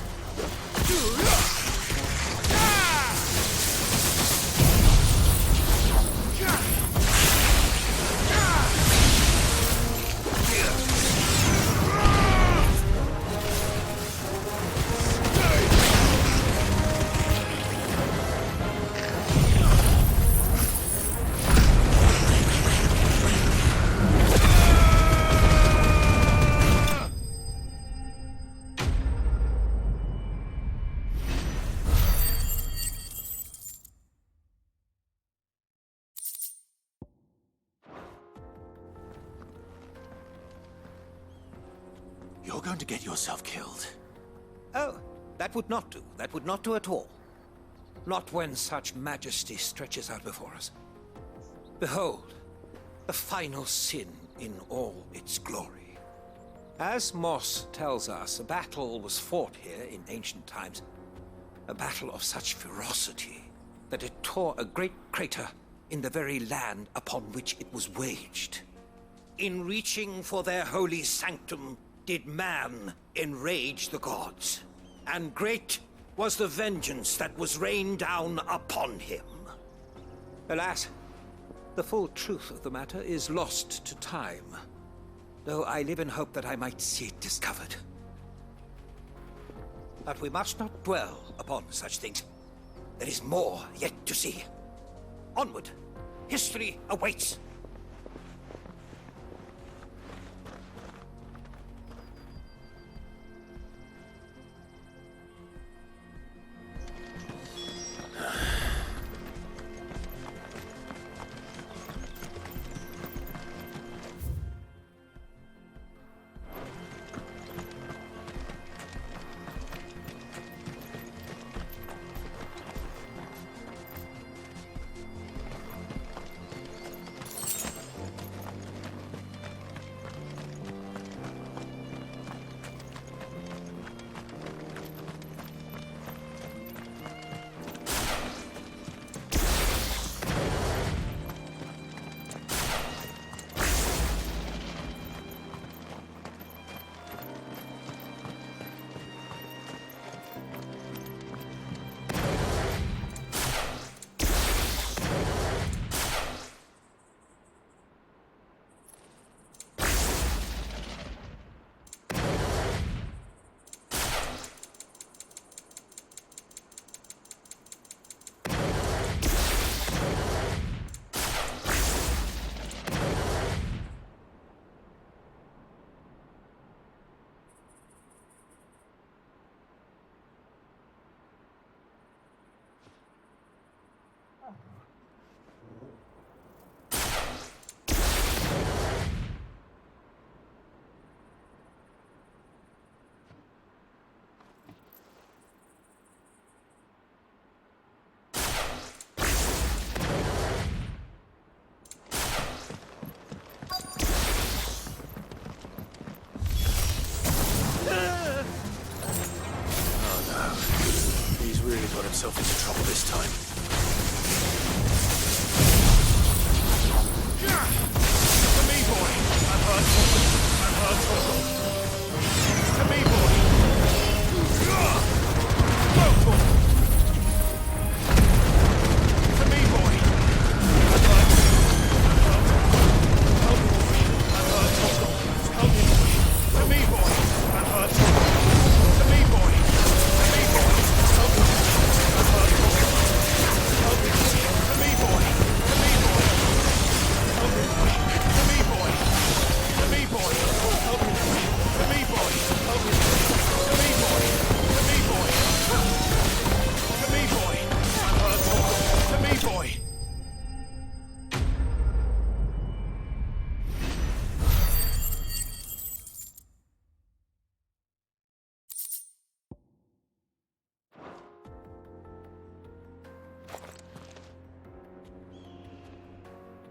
You're going to get yourself killed. Oh, that would not do. That would not do at all. Not when such majesty stretches out before us. Behold, the final sin in all its glory. As Moss tells us, a battle was fought here in ancient times. A battle of such ferocity that it tore a great crater in the very land upon which it was waged. In reaching for their holy sanctum, did man enrage the gods, and great was the vengeance that was rained down upon him. Alas, the full truth of the matter is lost to time, though I live in hope that I might see it discovered. But we must not dwell upon such things. There is more yet to see. Onward! History awaits!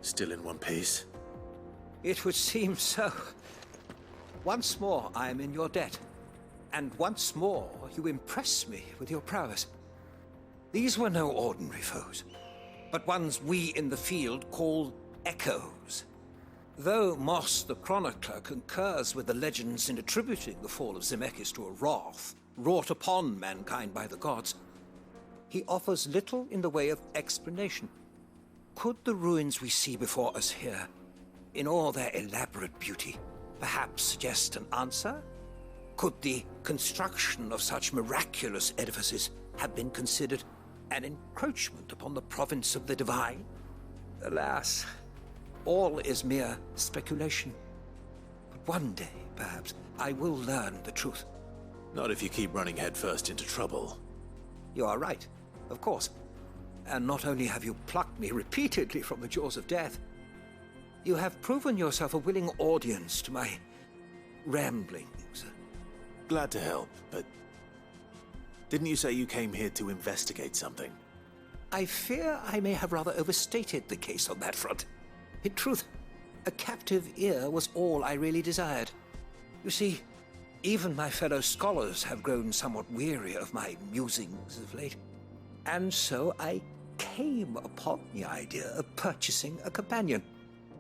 Still in one piece? It would seem so. Once more, I am in your debt. And once more, you impress me with your prowess. These were no ordinary foes, but ones we in the field call echoes. Though Moss the Chronicler concurs with the legends in attributing the fall of Zemeckis to a wrath wrought upon mankind by the gods, he offers little in the way of explanation. Could the ruins we see before us here, in all their elaborate beauty, perhaps suggest an answer? Could the construction of such miraculous edifices have been considered an encroachment upon the province of the divine? Alas, all is mere speculation. But one day, perhaps, I will learn the truth. Not if you keep running headfirst into trouble. You are right, of course. And not only have you plucked me repeatedly from the jaws of death, you have proven yourself a willing audience to my ramblings. Glad to help, but didn't you say you came here to investigate something? I fear I may have rather overstated the case on that front. In truth, a captive ear was all I really desired. You see, even my fellow scholars have grown somewhat weary of my musings of late. And so I came upon the idea of purchasing a companion.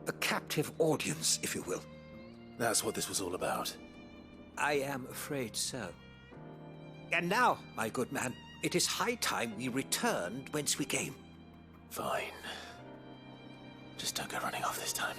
A captive audience, if you will. That's what this was all about. I am afraid so. And now, my good man, it is high time we returned whence we came. Fine. Just don't go running off this time.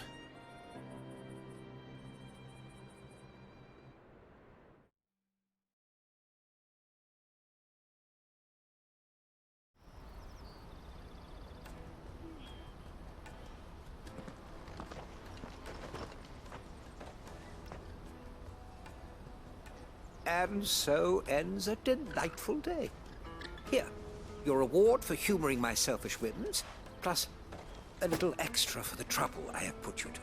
And so ends a delightful day. Here, your reward for humoring my selfish whims, plus a little extra for the trouble I have put you to.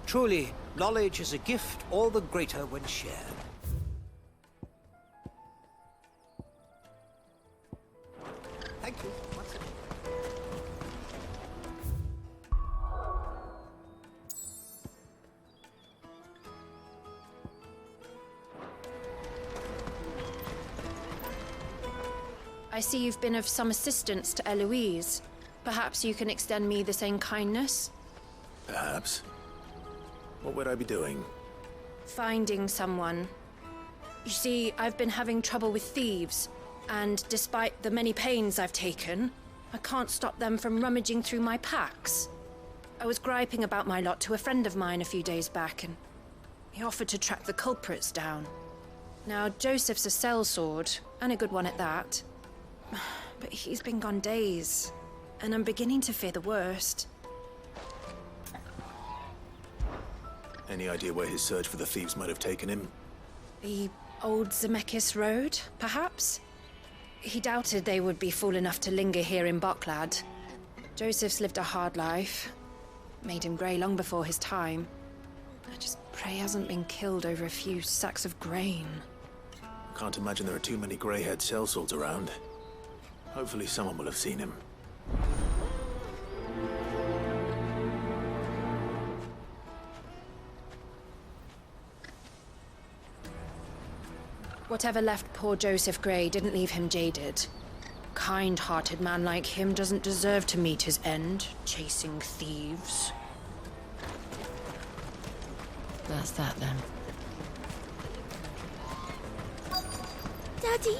Truly, knowledge is a gift all the greater when shared. Thank you. Once again. I see you've been of some assistance to Eloise. Perhaps you can extend me the same kindness? Perhaps. What would I be doing? Finding someone. You see, I've been having trouble with thieves, and despite the many pains I've taken, I can't stop them from rummaging through my packs. I was griping about my lot to a friend of mine a few days back, and he offered to track the culprits down. Now, Joseph's a sellsword, and a good one at that. But he's been gone days, and I'm beginning to fear the worst. Any idea where his search for the thieves might have taken him? The old Zemeckis Road, perhaps? He doubted they would be fool enough to linger here in Boklad. Joseph's lived a hard life. Made him grey long before his time. I just pray he hasn't been killed over a few sacks of grain. Can't imagine there are too many grey-haired sellswords around. Hopefully someone will have seen him. Whatever left poor Joseph Grey didn't leave him jaded. Kind-hearted man like him doesn't deserve to meet his end, chasing thieves. That's that, then. Daddy,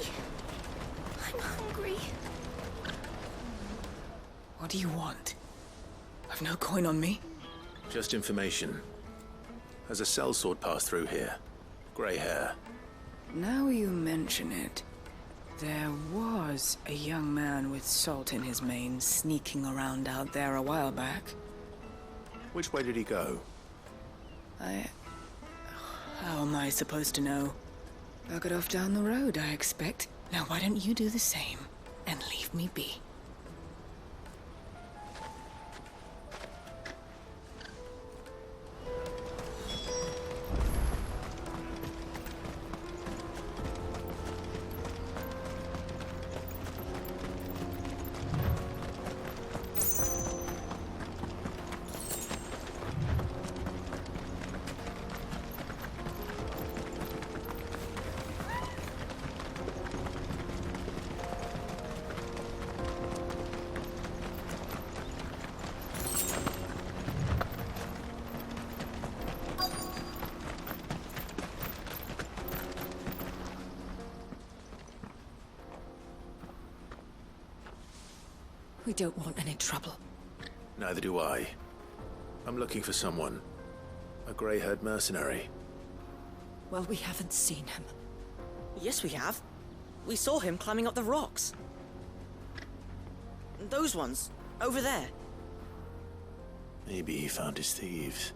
I'm hungry. What do you want? I've no coin on me. Just information. Has a sellsword passed through here? Grey hair. Now you mention it, there was a young man with salt in his mane sneaking around out there a while back. Which way did he go? How am I supposed to know? Buggered off down the road, I expect. Now why don't you do the same and leave me be? We don't want any trouble. Neither do I. I'm looking for someone. A grey-haired mercenary. Well, we haven't seen him. Yes, we have. We saw him climbing up the rocks. Those ones, over there. Maybe he found his thieves.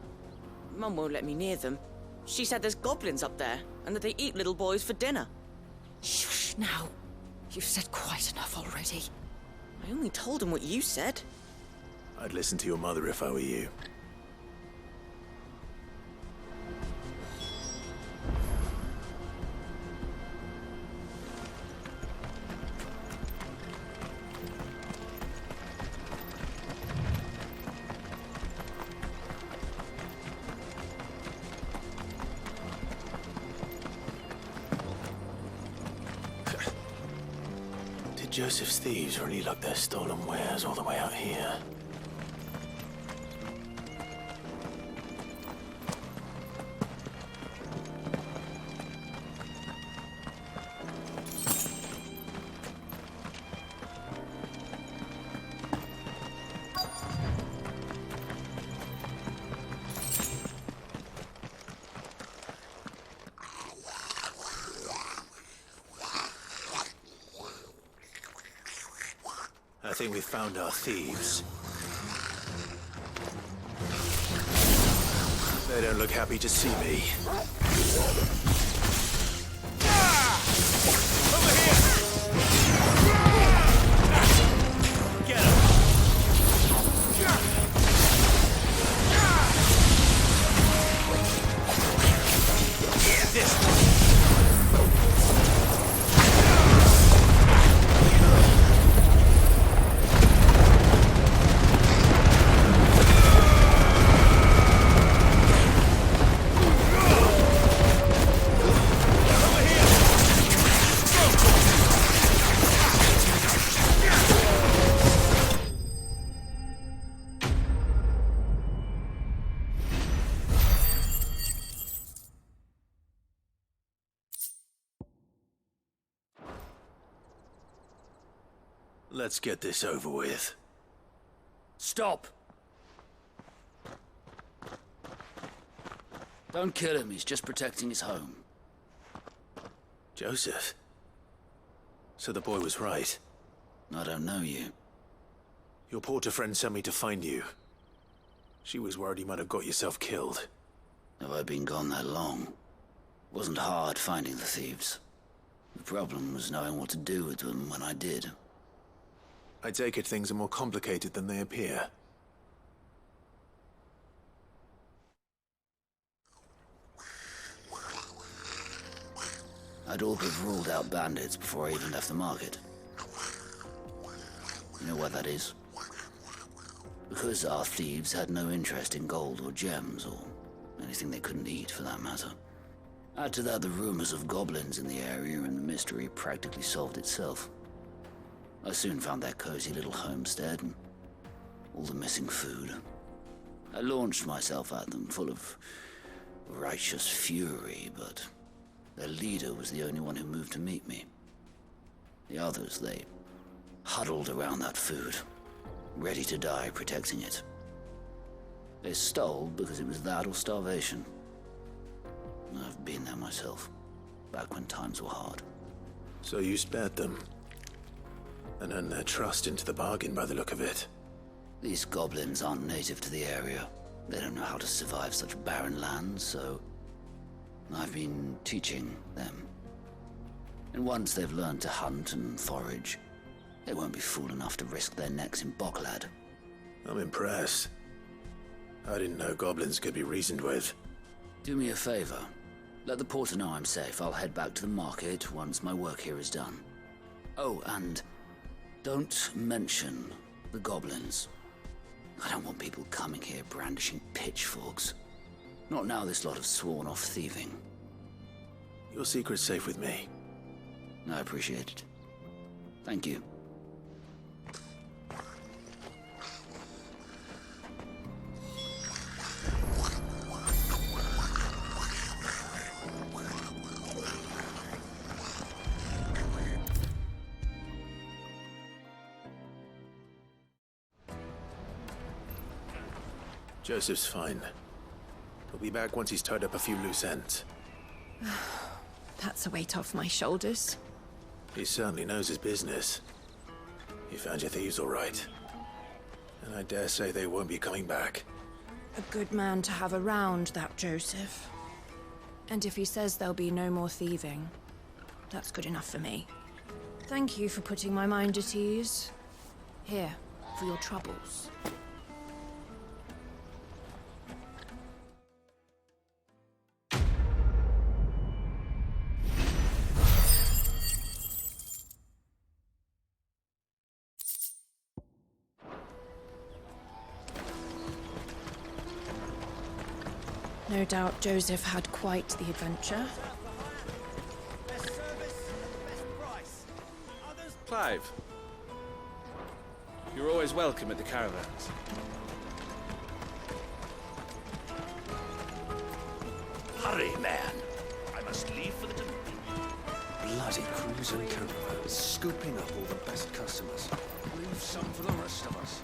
Mum won't let me near them. She said there's goblins up there, and that they eat little boys for dinner. Shush, now. You've said quite enough already. I only told him what you said. I'd listen to your mother if I were you. Did Joseph's thieves really lug their stolen wares all the way out here? I think we found our thieves. They don't look happy to see me. Over here! Get him! This Let's get this over with. Stop! Don't kill him, he's just protecting his home. Joseph? So the boy was right. I don't know you. Your porter friend sent me to find you. She was worried you might have got yourself killed. Have I been gone that long? It wasn't hard finding the thieves. The problem was knowing what to do with them when I did. I take it things are more complicated than they appear. I'd all but ruled out bandits before I even left the market. You know why that is? Because our thieves had no interest in gold or gems, or anything they couldn't eat for that matter. Add to that the rumors of goblins in the area, and the mystery practically solved itself. I soon found their cozy little homestead and all the missing food. I launched myself at them, full of righteous fury, but their leader was the only one who moved to meet me. The others, they huddled around that food, ready to die protecting it. They stole because it was that or starvation. I've been there myself, back when times were hard. So you spared them? And earned their trust into the bargain by the look of it. These goblins aren't native to the area. They don't know how to survive such barren lands, so I've been teaching them. And once they've learned to hunt and forage, they won't be fool enough to risk their necks in Boklad. I'm impressed. I didn't know goblins could be reasoned with. Do me a favor. Let the porter know I'm safe. I'll head back to the market once my work here is done. Oh, and don't mention the goblins. I don't want people coming here brandishing pitchforks. Not now this lot have sworn off thieving. Your secret's safe with me. I appreciate it. Thank you. Joseph's fine. He'll be back once he's tied up a few loose ends. That's a weight off my shoulders. He certainly knows his business. You found your thieves all right. And I dare say they won't be coming back. A good man to have around, that Joseph. And if he says there'll be no more thieving, that's good enough for me. Thank you for putting my mind at ease. Here, for your troubles. No doubt Joseph had quite the adventure. Clive. You're always welcome at the caravans. Hurry, man. I must leave for the delivery. Bloody cruising caravans, scooping up all the best customers. Leave some for the rest of us.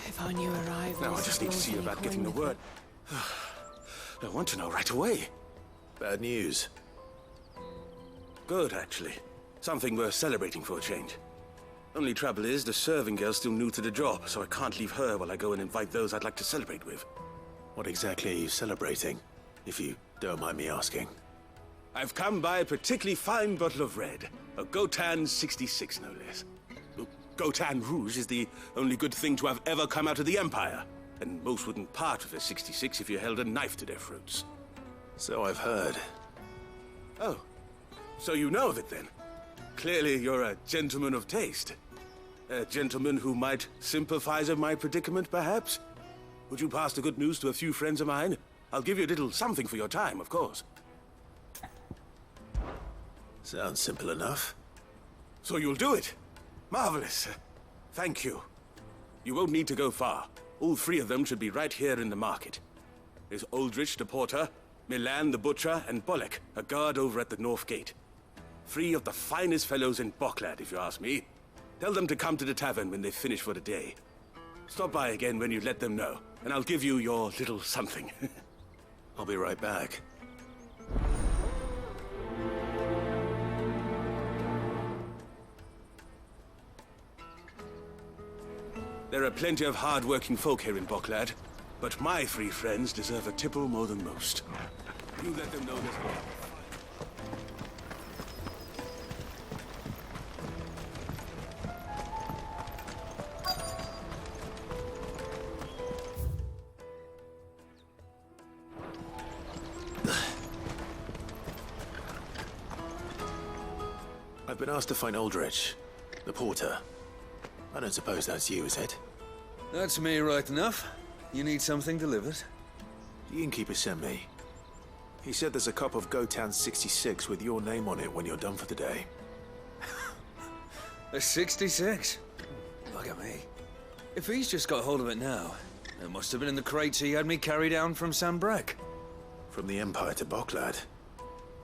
If our new arrivals... Now I just need to see about getting the word. I want to know right away. Bad news. Good, actually. Something worth celebrating for a change. Only trouble is, the serving girl's still new to the job, so I can't leave her while I go and invite those I'd like to celebrate with. What exactly are you celebrating, if you don't mind me asking? I've come by a particularly fine bottle of red. A Gotan 66, no less. Gotan Rouge is the only good thing to have ever come out of the Empire. And most wouldn't part with a 66 if you held a knife to their throats. So I've heard. Oh, so you know of it then? Clearly you're a gentleman of taste. A gentleman who might sympathize with my predicament, perhaps? Would you pass the good news to a few friends of mine? I'll give you a little something for your time, of course. Sounds simple enough. So you'll do it? Marvelous. Thank you. You won't need to go far. All three of them should be right here in the market. There's Aldrich the porter, Milan the butcher, and Bolek, a guard over at the north gate. Three of the finest fellows in Boklad, if you ask me. Tell them to come to the tavern when they finish for the day. Stop by again when you let them know, and I'll give you your little something. I'll be right back. There are plenty of hard-working folk here in Boklad, but my three friends deserve a tipple more than most. You let them know this. I've been asked to find Aldrich, the porter. I don't suppose that's you, is it? That's me right enough. You need something delivered? The innkeeper sent me. He said there's a cup of Gotan 66 with your name on it when you're done for the day. A 66? Look at me. If he's just got hold of it now, it must have been in the crates he had me carry down from Sambrek. From the Empire to Boklad.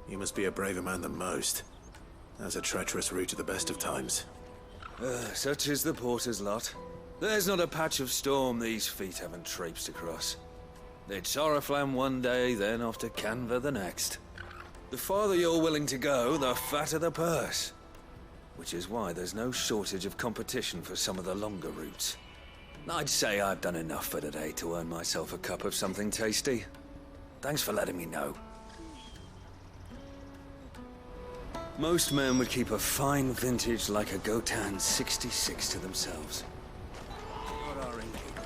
You must be a braver man than most. That's a treacherous route at the best of times. Such is the porter's lot. There's not a patch of storm these feet haven't traipsed across. It's Oriflamme one day, then off to Canva the next. The farther you're willing to go, the fatter the purse. Which is why there's no shortage of competition for some of the longer routes. I'd say I've done enough for today to earn myself a cup of something tasty. Thanks for letting me know. Most men would keep a fine vintage like a Gotan 66 to themselves. Not our innkeeper.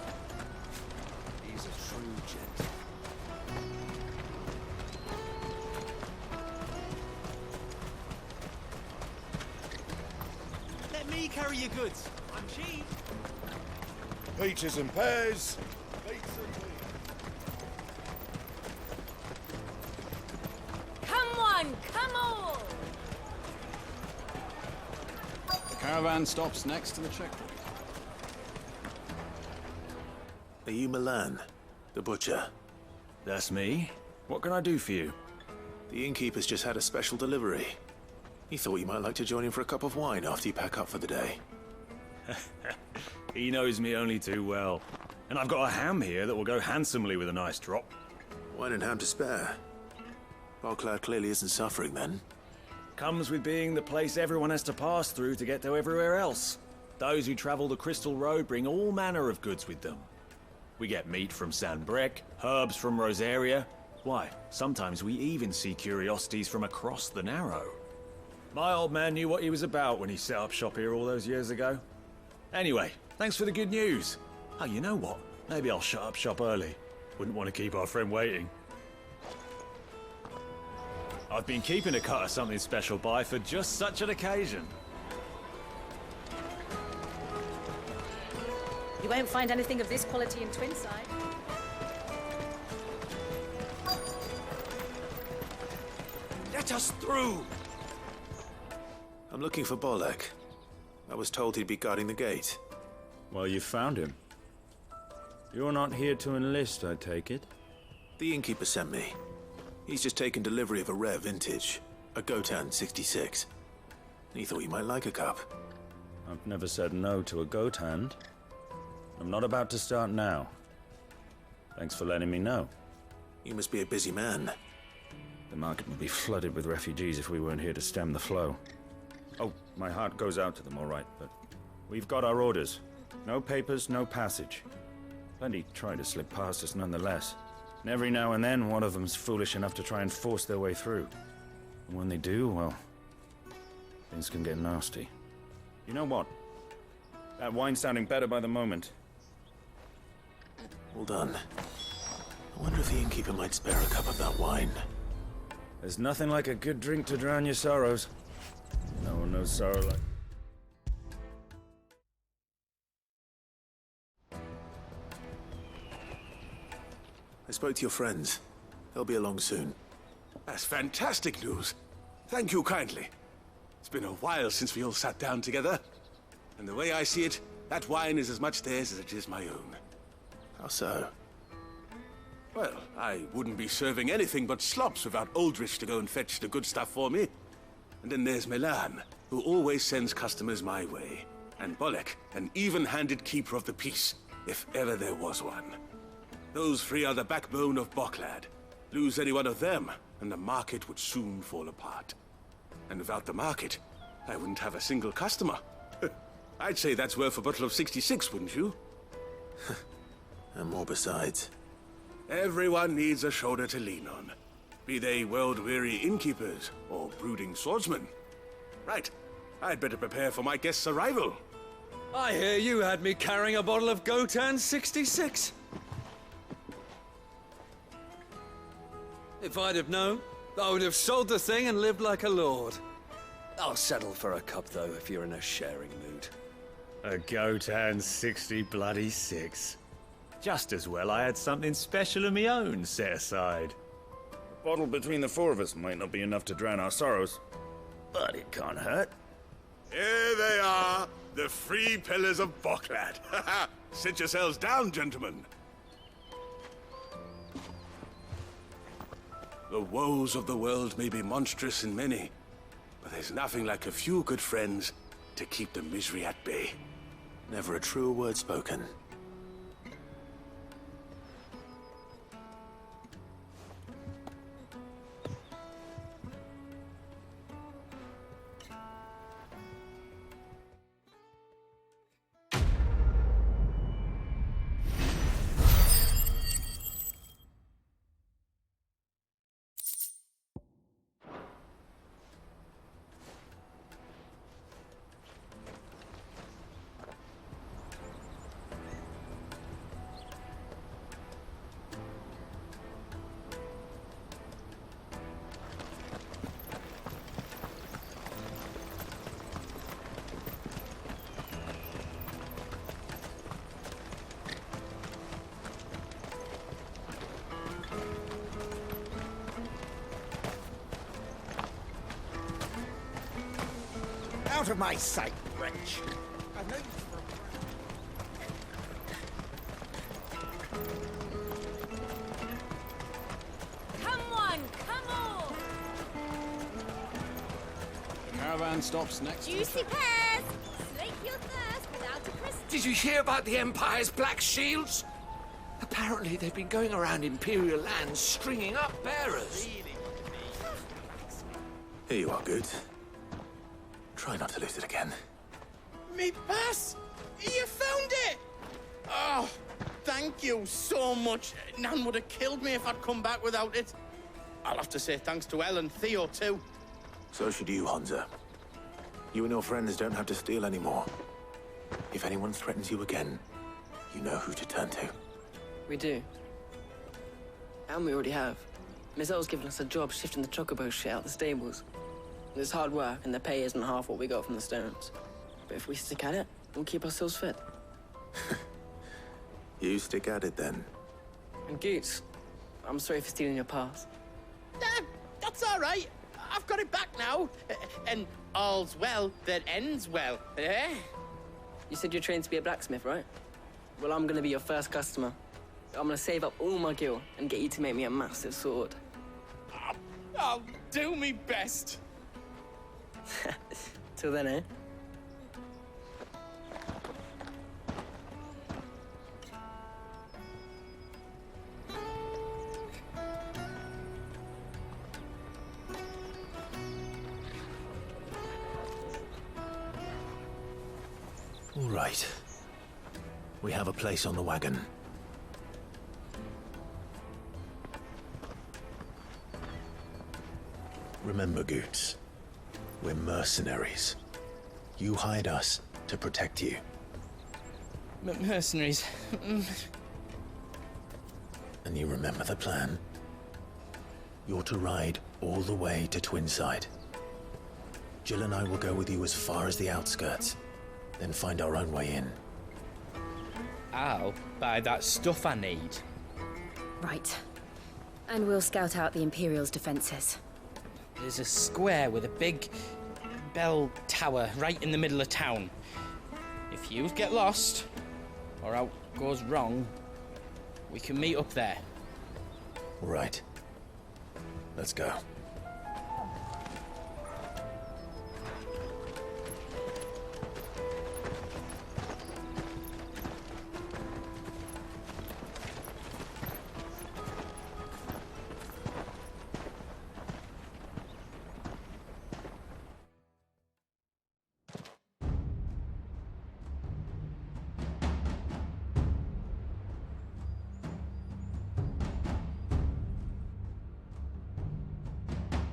He's a true gent. Let me carry your goods. I'm cheap. Peaches and pears. Pizza and Come on, come on! The caravan stops next to the checkpoint. Are you Milan, the butcher? That's me. What can I do for you? The innkeeper's just had a special delivery. He thought you might like to join him for a cup of wine after you pack up for the day. He knows me only too well. And I've got a ham here that will go handsomely with a nice drop. Wine and ham to spare. Barclad clearly isn't suffering then. Comes with being the place everyone has to pass through to get to everywhere else. Those who travel the Crystal Road bring all manner of goods with them. We get meat from Sanbrec, herbs from Rosaria. Why, sometimes we even see curiosities from across the Narrow. My old man knew what he was about when he set up shop here all those years ago. Anyway, thanks for the good news. Oh, you know what? Maybe I'll shut up shop early. Wouldn't want to keep our friend waiting. I've been keeping a cut of something special by for just such an occasion. You won't find anything of this quality in Twinside. Let us through! I'm looking for Bolek. I was told he'd be guarding the gate. Well, you found him. You're not here to enlist, I take it? The innkeeper sent me. He's just taken delivery of a rare vintage, a Gotan 66. He thought you might like a cup. I've never said no to a goat hand. I'm not about to start now. Thanks for letting me know. You must be a busy man. The market would be flooded with refugees if we weren't here to stem the flow. Oh, my heart goes out to them, all right, but we've got our orders. No papers, no passage. Plenty try to slip past us nonetheless. And every now and then, one of them's foolish enough to try and force their way through. And when they do, well, things can get nasty. You know what? That wine's sounding better by the moment. Well done. I wonder if the innkeeper might spare a cup of that wine. There's nothing like a good drink to drown your sorrows. No one knows sorrow like... I spoke to your friends. They'll be along soon. That's fantastic news. Thank you kindly. It's been a while since we all sat down together. And the way I see it, that wine is as much theirs as it is my own. How so? Well, I wouldn't be serving anything but slops without Aldrich to go and fetch the good stuff for me. And then there's Milan, who always sends customers my way. And Bolek, an even-handed keeper of the peace, if ever there was one. Those three are the backbone of Barclad. Lose any one of them, and the market would soon fall apart. And without the market, I wouldn't have a single customer. I'd say that's worth a bottle of 66, wouldn't you? And more besides. Everyone needs a shoulder to lean on. Be they world-weary innkeepers or brooding swordsmen. Right, I'd better prepare for my guest's arrival. I hear you had me carrying a bottle of Gotan 66. If I'd have known, I would have sold the thing and lived like a lord. I'll settle for a cup, though, if you're in a sharing mood. A Gotan 66. Just as well I had something special of my own set aside. A bottle between the four of us might not be enough to drown our sorrows, but it can't hurt. Here they are, the three pillars of Barclad. Sit yourselves down, gentlemen. The woes of the world may be monstrous in many, but there's nothing like a few good friends to keep the misery at bay. Never a truer word spoken. Out of my sight, wretch! I've no use for a... Come on, come on! The caravan stops next to the Juicy pears! Slake your thirst without a crystal! Did you hear about the Empire's Black Shields? Apparently they've been going around Imperial lands stringing up bearers. Here you are, Goods. Try not to lose it again. Me pass! You found it! Oh, thank you so much. Nan would have killed me if I'd come back without it. I'll have to say thanks to Elle and Theo, too. So should you, Honza. You and your friends don't have to steal anymore. If anyone threatens you again, you know who to turn to. We do. And we already have. Miss Earl's given us a job shifting the chocobo shit out the stables. It's hard work, and the pay isn't half what we got from the stones. But if we stick at it, we'll keep ourselves fit. You stick at it, then. And Goots, I'm sorry for stealing your pass. That's all right. I've got it back now. And all's well that ends well, eh? You said you're trained to be a blacksmith, right? Well, I'm gonna be your first customer. I'm gonna save up all my gil and get you to make me a massive sword. I'll do me best. Till then, eh? All right. We have a place on the wagon. Remember, Goots, we're mercenaries. You hired us to protect you. Mercenaries. And you remember the plan? You're to ride all the way to Twinside. Jill and I will go with you as far as the outskirts, then find our own way in. I'll buy that stuff I need. Right. And we'll scout out the Imperial's defenses. There's a square with a big bell tower right in the middle of town. If you get lost, or out goes wrong, we can meet up there. Right. Let's go.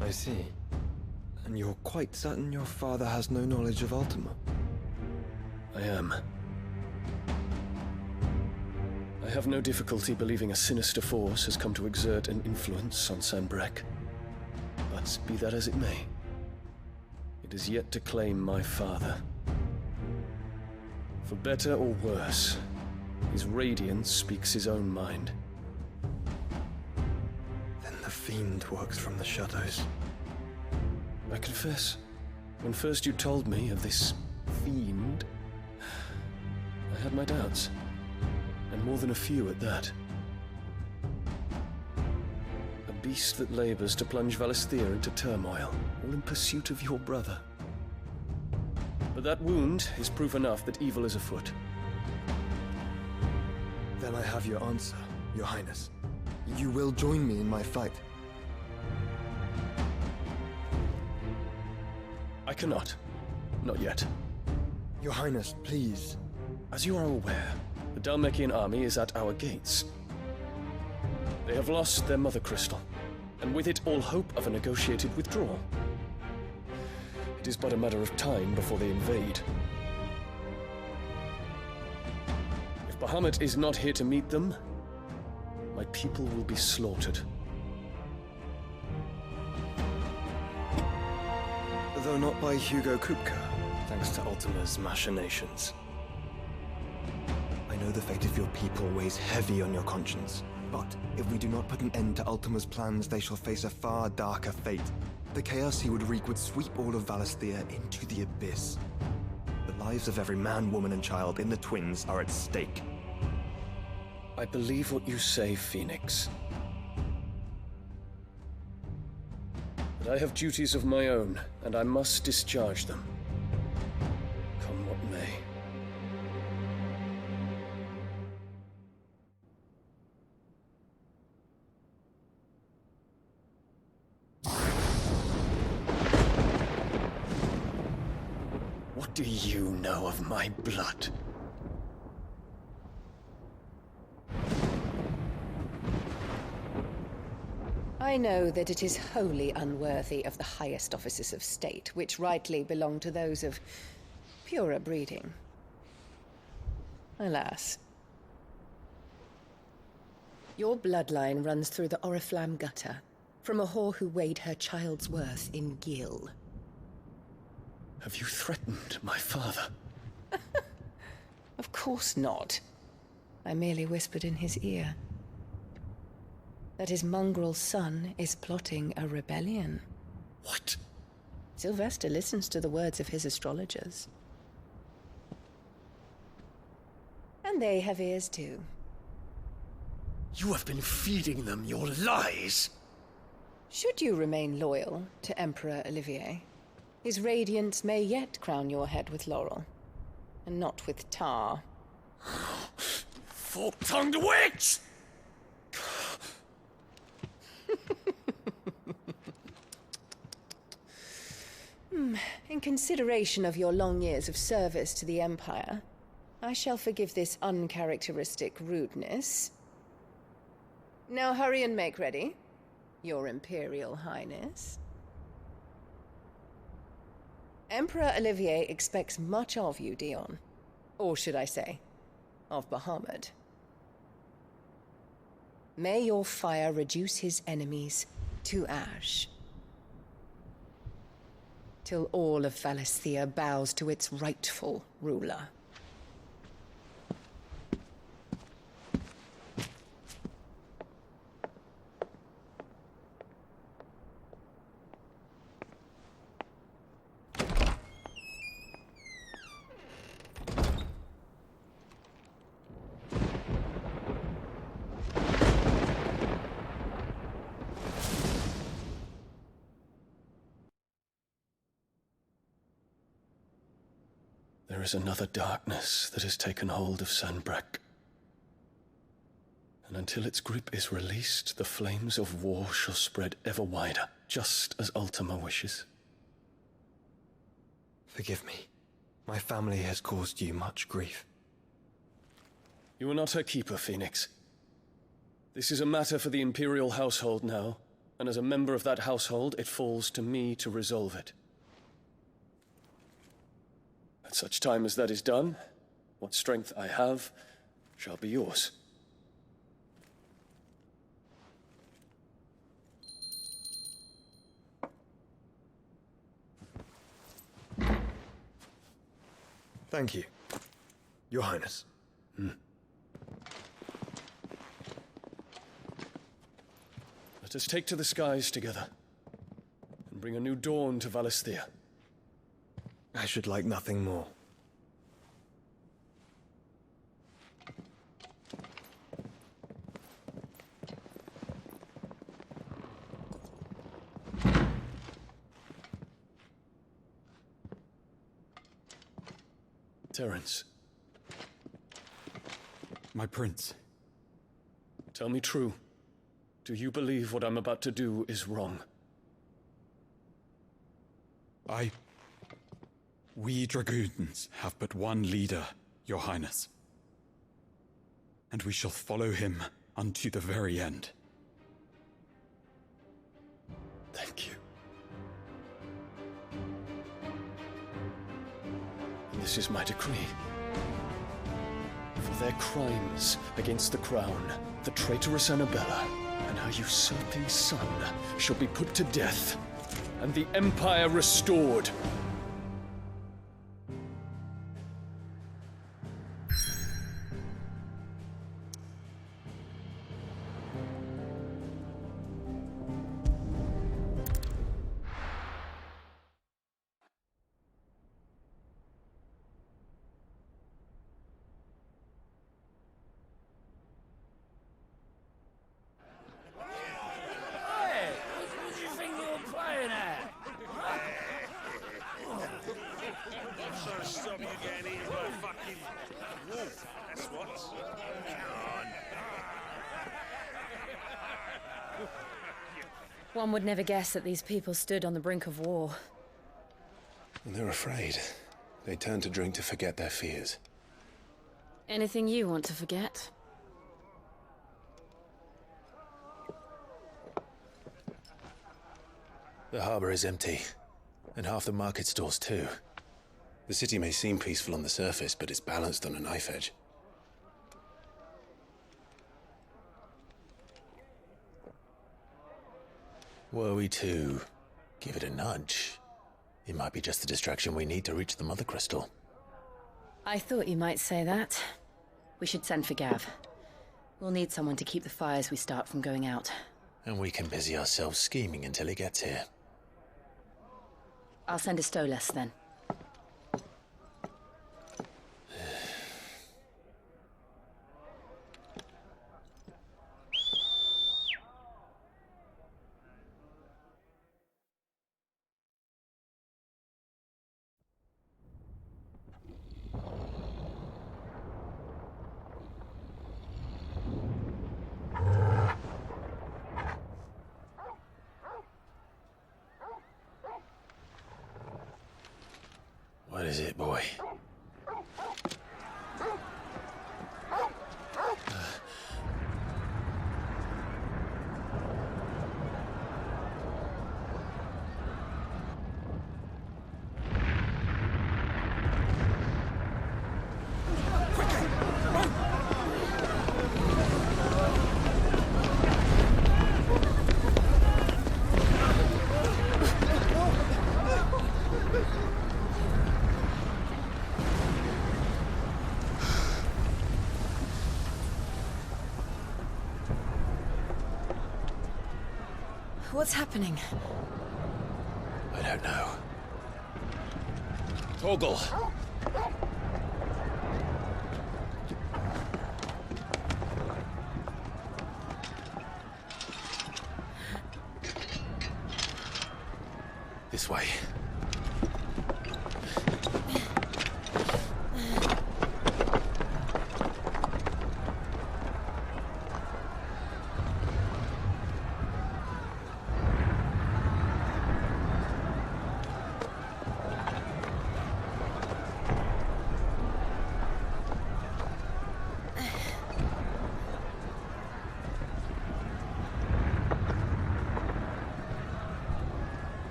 I see. And you're quite certain your father has no knowledge of Ultima? I am. I have no difficulty believing a sinister force has come to exert an influence on Sanbreque. But be that as it may, it is yet to claim my father. For better or worse, his radiance speaks his own mind. Then the fiend works from the shadows. I confess, when first you told me of this fiend, I had my doubts. And more than a few at that. A beast that labors to plunge Valisthea into turmoil, all in pursuit of your brother. But that wound is proof enough that evil is afoot. Then I have your answer, Your Highness. You will join me in my fight. I cannot. Not yet. Your Highness, please. As you are aware, the Dhalmekian army is at our gates. They have lost their mother crystal, and with it all hope of a negotiated withdrawal. It is but a matter of time before they invade. If Bahamut is not here to meet them, my people will be slaughtered. Though not by Hugo Kupka, thanks to Ultima's machinations. I know the fate of your people weighs heavy on your conscience, but if we do not put an end to Ultima's plans, they shall face a far darker fate. The chaos he would wreak would sweep all of Valisthea into the abyss. The lives of every man, woman, and child in the Twins are at stake. I believe what you say, Phoenix. But I have duties of my own, and I must discharge them. Come what may. do you know of my blood? I know that it is wholly unworthy of the highest offices of state, which rightly belong to those of purer breeding. Alas. Your bloodline runs through the Oriflamme gutter, from a whore who weighed her child's worth in gil. Have you threatened my father? Of course not. I merely whispered in his ear that his mongrel son is plotting a rebellion. What? Sylvester listens to the words of his astrologers. And they have ears too. You have been feeding them your lies! Should you remain loyal to Emperor Olivier, his radiance may yet crown your head with laurel, and not with tar. Fork-tongued witch! In consideration of your long years of service to the Empire, I shall forgive this uncharacteristic rudeness. Now hurry and make ready, Your Imperial Highness. Emperor Olivier expects much of you, Dion. Or should I say, of Bahamut. May your fire reduce his enemies to ash, till all of Valisthea bows to its rightful ruler. There is another darkness that has taken hold of Sanbreque. And until its grip is released, the flames of war shall spread ever wider, just as Ultima wishes. Forgive me. My family has caused you much grief. You are not her keeper, Phoenix. This is a matter for the Imperial household now, and as a member of that household, it falls to me to resolve it. At such time as that is done, what strength I have shall be yours. Thank you, Your Highness. Let us take to the skies together, and bring a new dawn to Valisthea. I should like nothing more. Terence. My prince. Tell me true. Do you believe what I'm about to do is wrong? We dragoons have but one leader, Your Highness. And we shall follow him unto the very end. Thank you. And this is my decree. For their crimes against the crown, the traitorous Annabella and her usurping son shall be put to death, and the Empire restored. One would never guess that these people stood on the brink of war. And they're afraid. They turn to drink to forget their fears. Anything you want to forget? The harbor is empty, and half the market stalls too. The city may seem peaceful on the surface, but it's balanced on a knife edge. Were we to give it a nudge, it might be just the distraction we need to reach the Mother Crystal. I thought you might say that. We should send for Gav. We'll need someone to keep the fires we start from going out. And we can busy ourselves scheming until he gets here. I'll send a Stolas then. What is it, boy? What's happening? I don't know. Torgal! This way.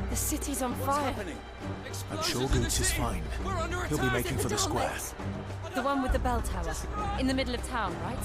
The city's on fire. I'm sure Goots is fine. He'll be making for the square. The one with the bell tower. In the middle of town, right?